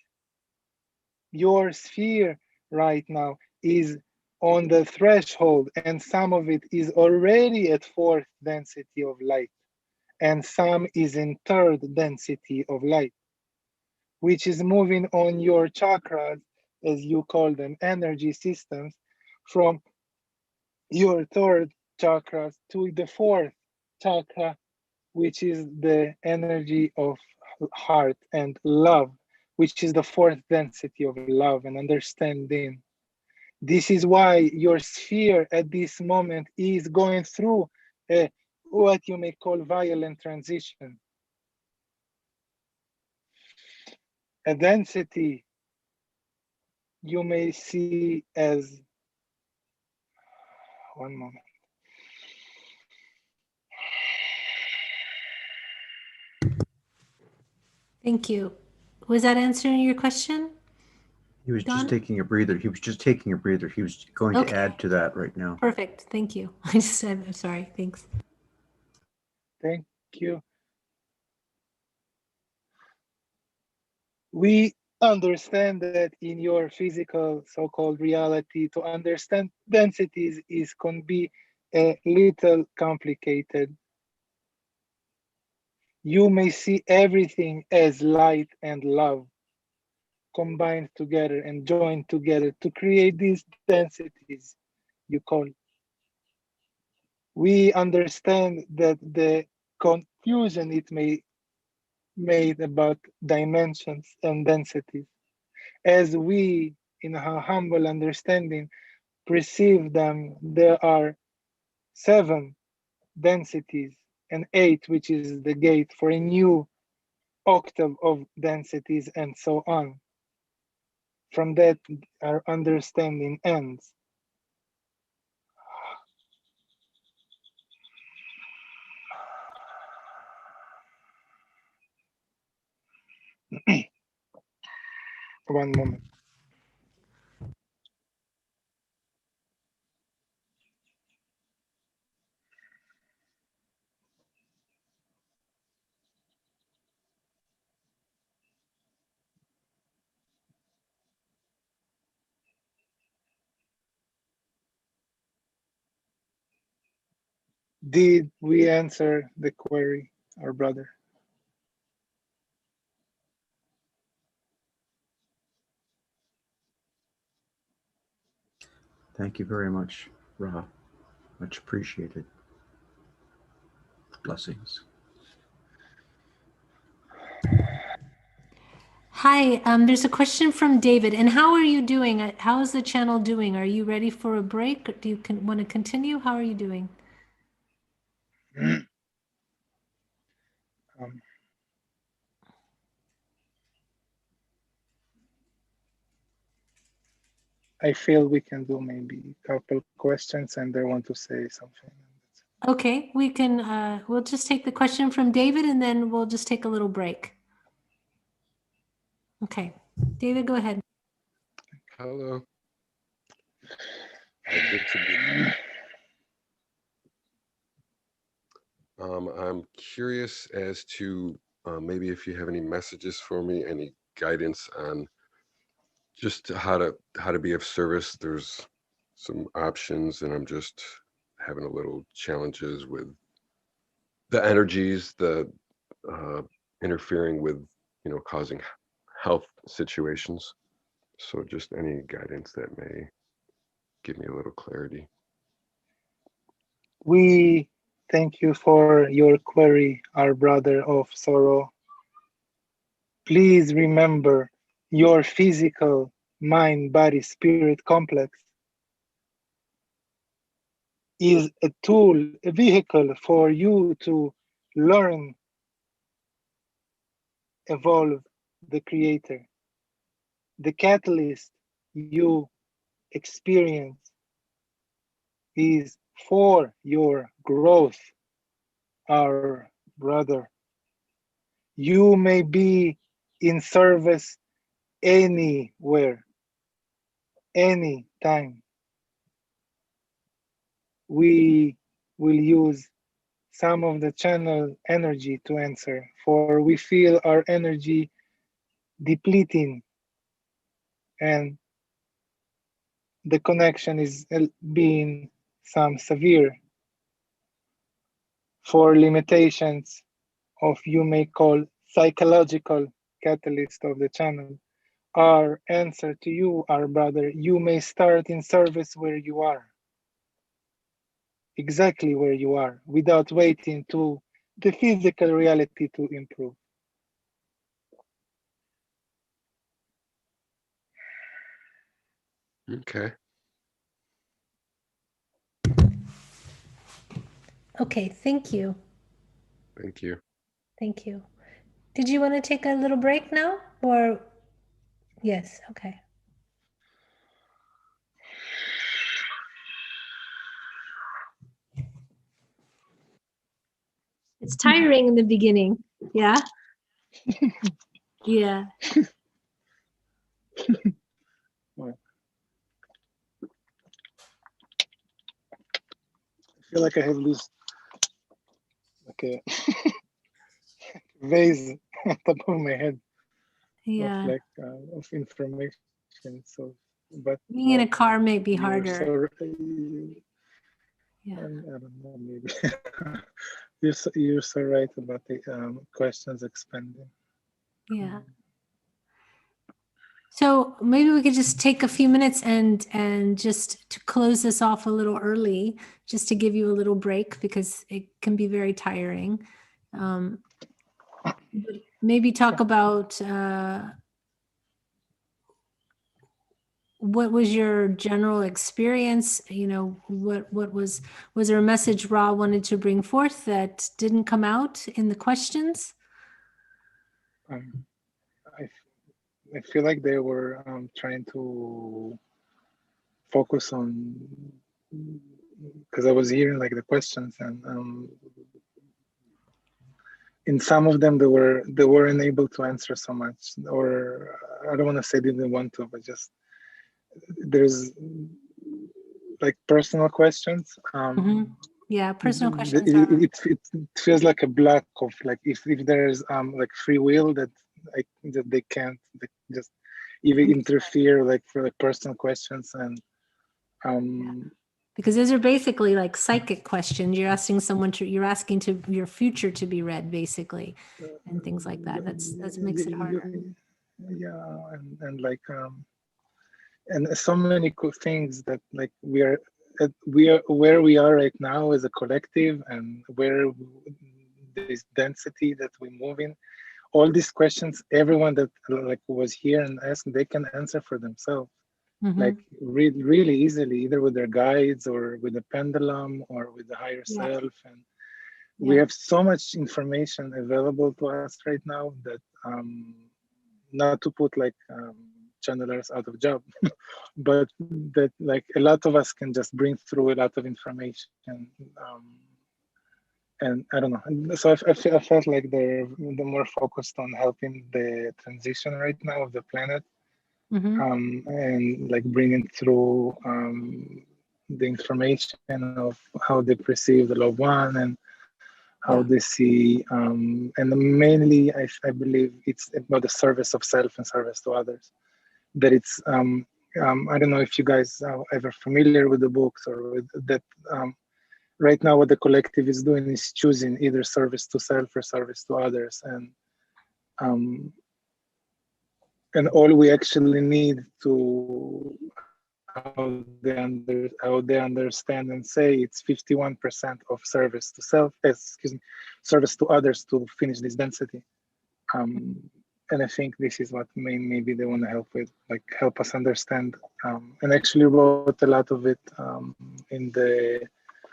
Your sphere right now is on the threshold, and some of it is already at 4th density of light, and some is in 3rd density of light, which is moving on your chakras, as you call them, energy systems, from your 3rd chakras to the 4th chakra, which is the energy of heart and love, which is the 4th density of love and understanding. This is why your sphere at this moment is going through what you may call violent transition. A density you may see as, one moment. Thank you. Was that answering your question? He was Don? just taking a breather. He was just taking a breather. He was going Okay. to add to that right now. Perfect. Thank you. I just said, I'm sorry. Thanks. Thank you. We understand that in your physical so-called reality, to understand densities can be a little complicated. You may see everything as light and love combined together and joined together to create these densities you call. We understand that the confusion it may made about dimensions and densities, as we, in our humble understanding, perceive them, there are 7 densities and 8, which is the gate for a new octave of densities, and so on. From that, our understanding ends. One moment. Did we answer the query, our brother? Thank you very much, Ra. Much appreciated. Blessings. Hi, there's a question from David. And how are you doing? How is the channel doing? Are you ready for a break? Or do you want to continue? How are you doing? I feel we can do maybe a couple questions and they want to say something. Okay, we can, we'll just take the question from David and then we'll just take a little break. Okay, David, go ahead. Hello. Good to be here. I'm curious as to maybe if you have any messages for me, any guidance on just how to be of service. There's some options, and I'm just having a little challenges with the energies, the interfering with, causing health situations. So just any guidance that may give me a little clarity. We thank you for your query, our brother of sorrow. Please remember your physical mind, body, spirit complex is a tool, a vehicle for you to learn, evolve the creator. The catalyst you experience is for your growth, our brother. You may be in service anywhere, anytime. We will use some of the channel energy to answer, for we feel our energy depleting and the connection is being some severe for limitations of you may call psychological catalyst of the channel. Our answer to you, our brother, you may start in service where you are, exactly where you are, without waiting to the physical reality to improve. Okay. Okay, thank you. Thank you. Thank you. Did you want to take a little break now or? Yes, okay. It's tiring in the beginning. Yeah. Yeah. I feel like I have this vase on top of my head. Yeah. Of information. So, but being in a car may be harder. Yeah. I don't know, maybe you're so right about the questions expanding. Yeah. So maybe we could just take a few minutes and just to close this off a little early, just to give you a little break because it can be very tiring. Maybe talk about what was your general experience? What was there a message Ra wanted to bring forth that didn't come out in the questions? I feel like they were trying to focus on, because I was hearing like the questions and in some of them they weren't able to answer so much, or I don't want to say they didn't want to, but just there's like personal questions. Yeah, personal questions. It feels like a block of like if there's like free will that they can't just even interfere like for like personal questions and because those are basically like psychic questions. You're asking someone you're asking to your future to be read basically, and things like that. That makes it harder. Yeah, and like and so many cool things that like we are where we are right now as a collective and where this density that we move in. All these questions, everyone that like was here and asked, they can answer for themselves, like really easily, either with their guides or with the pendulum or with the higher self. And we have so much information available to us right now that not to put like channelers out of job, but that like a lot of us can just bring through a lot of information. And I don't know. So I felt like they're more focused on helping the transition right now of the planet, and like bringing through the information of how they perceive the loved one and how they see, and mainly I believe it's about the service of self and service to others. That it's, I don't know if you guys are ever familiar with the books or with that. Right now, what the collective is doing is choosing either service to self or service to others, and all we actually need to how they understand and say it's 51% of service to self, service to others to finish this density. And I think this is what maybe they want to help with, like help us understand. And actually wrote a lot of it in the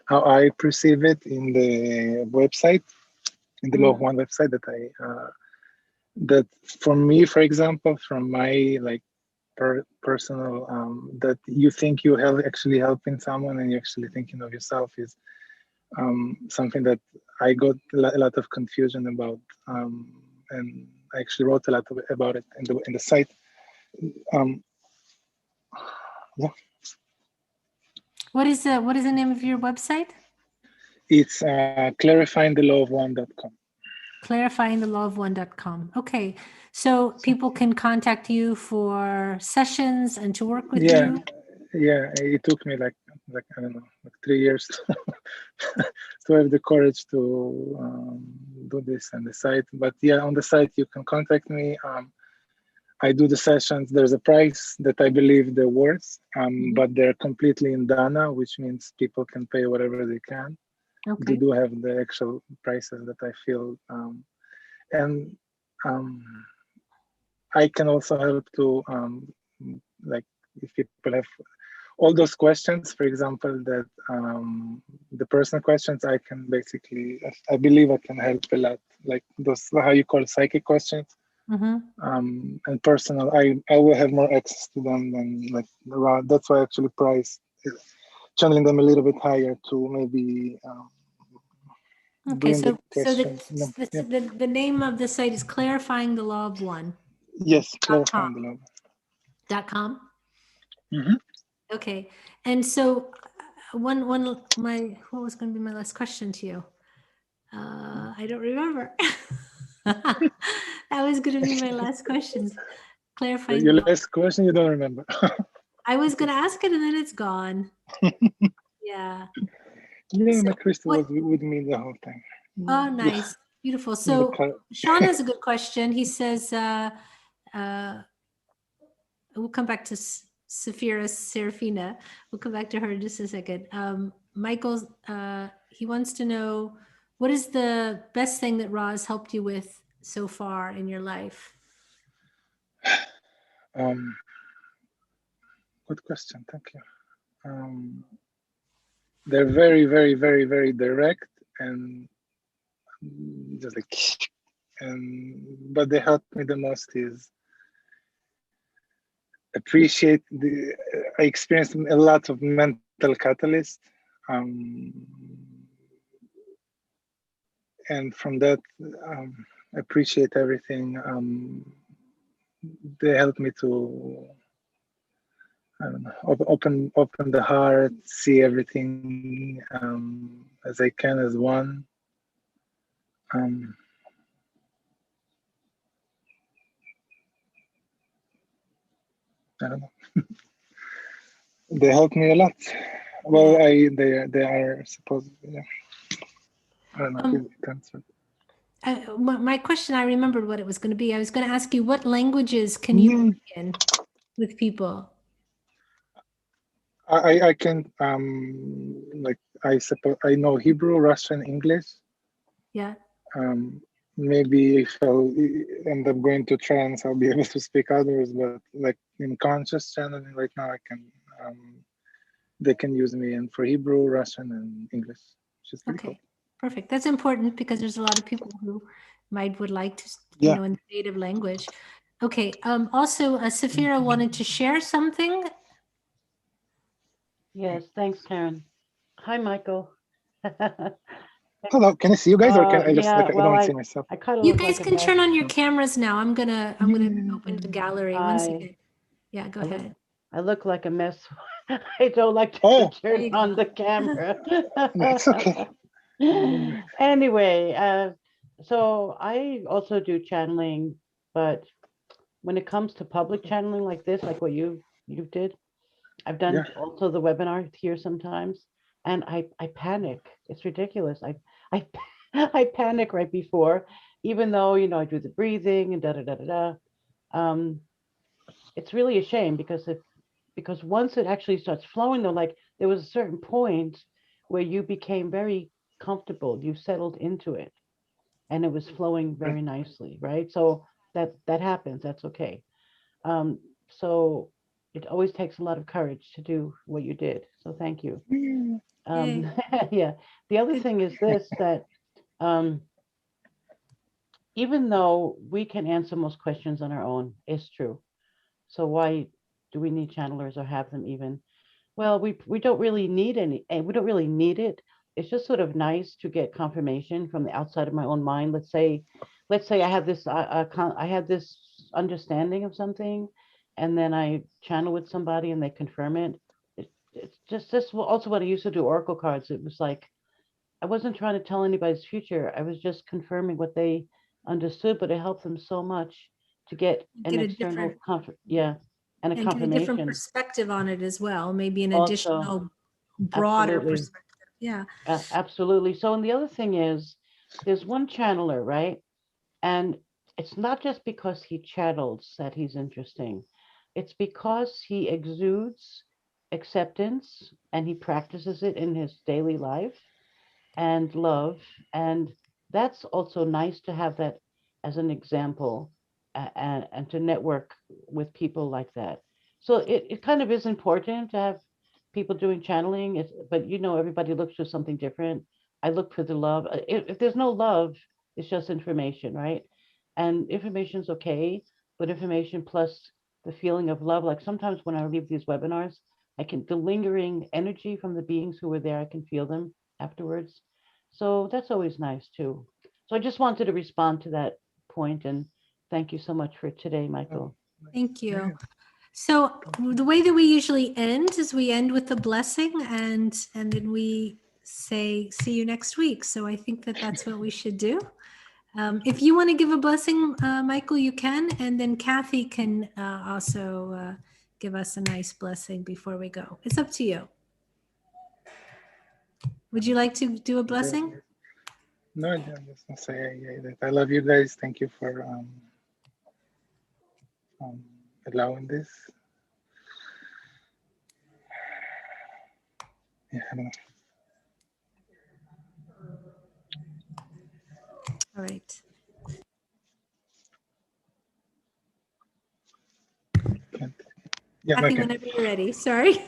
how I perceive it in the website, in the Law of One website that for me, for example, from my like personal, that you think you actually helping someone and you're actually thinking of yourself is something that I got a lot of confusion about, and I actually wrote a lot about it in the site. Yeah. What is the name of your website? It's clarifyingthelawofone.com. Clarifyingthelawofone.com. Okay, so people can contact you for sessions and to work with you. Yeah, it took me like I don't know, like 3 years to have the courage to do this on the site. But yeah, on the site you can contact me. I do the sessions. There's a price that I believe they're worth, but they're completely in Dana, which means people can pay whatever they can. Okay. They do have the actual prices that I feel, and I can also help to like if people have all those questions, for example, that the personal questions, I can basically, I believe I can help a lot, like those, how you call psychic questions. And personal, I will have more access to them than like around. That's why I actually price channeling them a little bit higher to maybe okay, so the name of the site is Clarifying the Law of One. Yes, Clarifying the Law of .com. Okay, and so what was going to be my last question to you? I don't remember. That was going to be my last question. Clarifying. Your last question, you don't remember. I was going to ask it and then it's gone. Yeah. Yeah, so my crystal was with me the whole time. Oh, nice. Beautiful. So Sean has a good question. He says, we'll come back to Serafina. We'll come back to her in just a second. Michael, he wants to know, what is the best thing that Ra has helped you with so far in your life? Good question. Thank you. They're very, very, very, very direct and just like, but they help me the most is appreciate I experienced a lot of mental catalyst, and from that appreciate everything. They help me to, I don't know, open the heart, see everything as I can as one. I don't know. They help me a lot. Well, they are supposed. Yeah. I don't know if it answered. My question, I remembered what it was going to be. I was going to ask you, what languages can you work in with people? I can like I suppose I know Hebrew, Russian, English. Yeah. Maybe if I'll end up going to trance, I'll be able to speak others. But like in conscious channeling right now, I can. They can use me in for Hebrew, Russian, and English, which is pretty cool. Perfect. That's important because there's a lot of people who would like to, you know, in the native language. Okay. Also, Safira wanted to share something. Yes, thanks, Karen. Hi, Michael. Hello, can I see you guys, or can I just I don't see myself? You guys can turn on your cameras now. I'm gonna open the gallery. One second. Yeah, go ahead. I look like a mess. I don't like to turn on the camera. That's okay. Anyway, so I also do channeling, but when it comes to public channeling like this, like what you did, I've done Yeah. also the webinar here sometimes, and I panic. It's ridiculous. I I panic right before, even though I do the breathing and da da da da da. It's really a shame because once it actually starts flowing, though, like there was a certain point where you became very comfortable, you settled into it, and it was flowing very nicely, right? So that happens. That's okay. So it always takes a lot of courage to do what you did. So thank you. Yay. Yeah. The other thing is this, that even though we can answer most questions on our own, it's true. So why do we need channelers or have them even? Well, we don't really need any, and we don't really need it. It's just sort of nice to get confirmation from the outside of my own mind. Let's say I have this, I had this understanding of something, and then I channel with somebody and they confirm it. It's just also what I used to do oracle cards. It was like I wasn't trying to tell anybody's future. I was just confirming what they understood, but it helped them so much to get an Get a external different and a and get a different confirmation. perspective on it as well. Maybe an Also, additional broader absolutely. perspective. Yeah. Absolutely. So, and the other thing is, there's one channeler, right? And it's not just because he channels that he's interesting. It's because he exudes acceptance and he practices it in his daily life and love. And that's also nice to have that as an example, and to network with people like that. So it kind of is important to have people doing channeling, but everybody looks for something different. I look for the love. If there's no love, it's just information, right? And information's okay, but information plus the feeling of love, like sometimes when I leave these webinars, the lingering energy from the beings who were there, I can feel them afterwards. So that's always nice too. So I just wanted to respond to that point, and thank you so much for today, Michael. Thank you. So the way that we usually end is we end with a blessing, and then we say, see you next week. So I think that that's what we should do. If you want to give a blessing, Michael, you can, and then Kathy can also give us a nice blessing before we go. It's up to you. Would you like to do a blessing? No, I'm just gonna say that I love you guys. Thank you for allowing this. Yeah, I don't know. All right. Yeah, Kathy, okay. whenever you're ready. Sorry.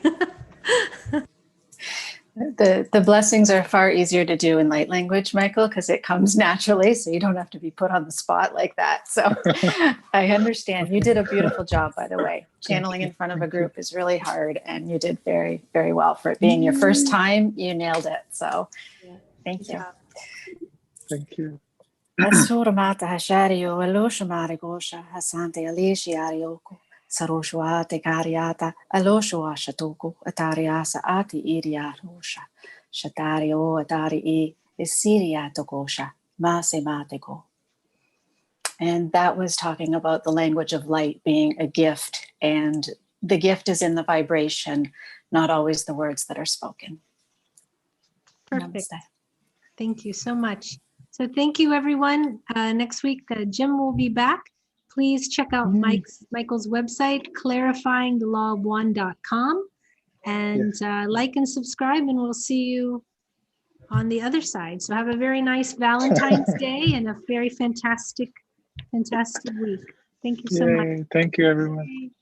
The blessings are far easier to do in light language, Michael, because it comes naturally, so you don't have to be put on the spot like that. So I understand. You did a beautiful job, by the way. Channeling in front of a group is really hard, and you did very, very well. For it being your first time, you nailed it. So thank you. Thank you. Asuramata hashario eloshamari gosha hasante alishiarioko. Saroshua te kariata, aloshua shatoku, atariasa ati iriarosha, shatario atari e isiriatokosha, mase mateko. And that was talking about the language of light being a gift, and the gift is in the vibration, not always the words that are spoken. Perfect. Namaste. Thank you so much. So thank you, everyone. Next week, Jim will be back. Please check out Michael's website, clarifyingthelawofone.com, and like and subscribe, and we'll see you on the other side. So have a very nice Valentine's Day and a very fantastic week. Thank you so much. Thank you, everyone.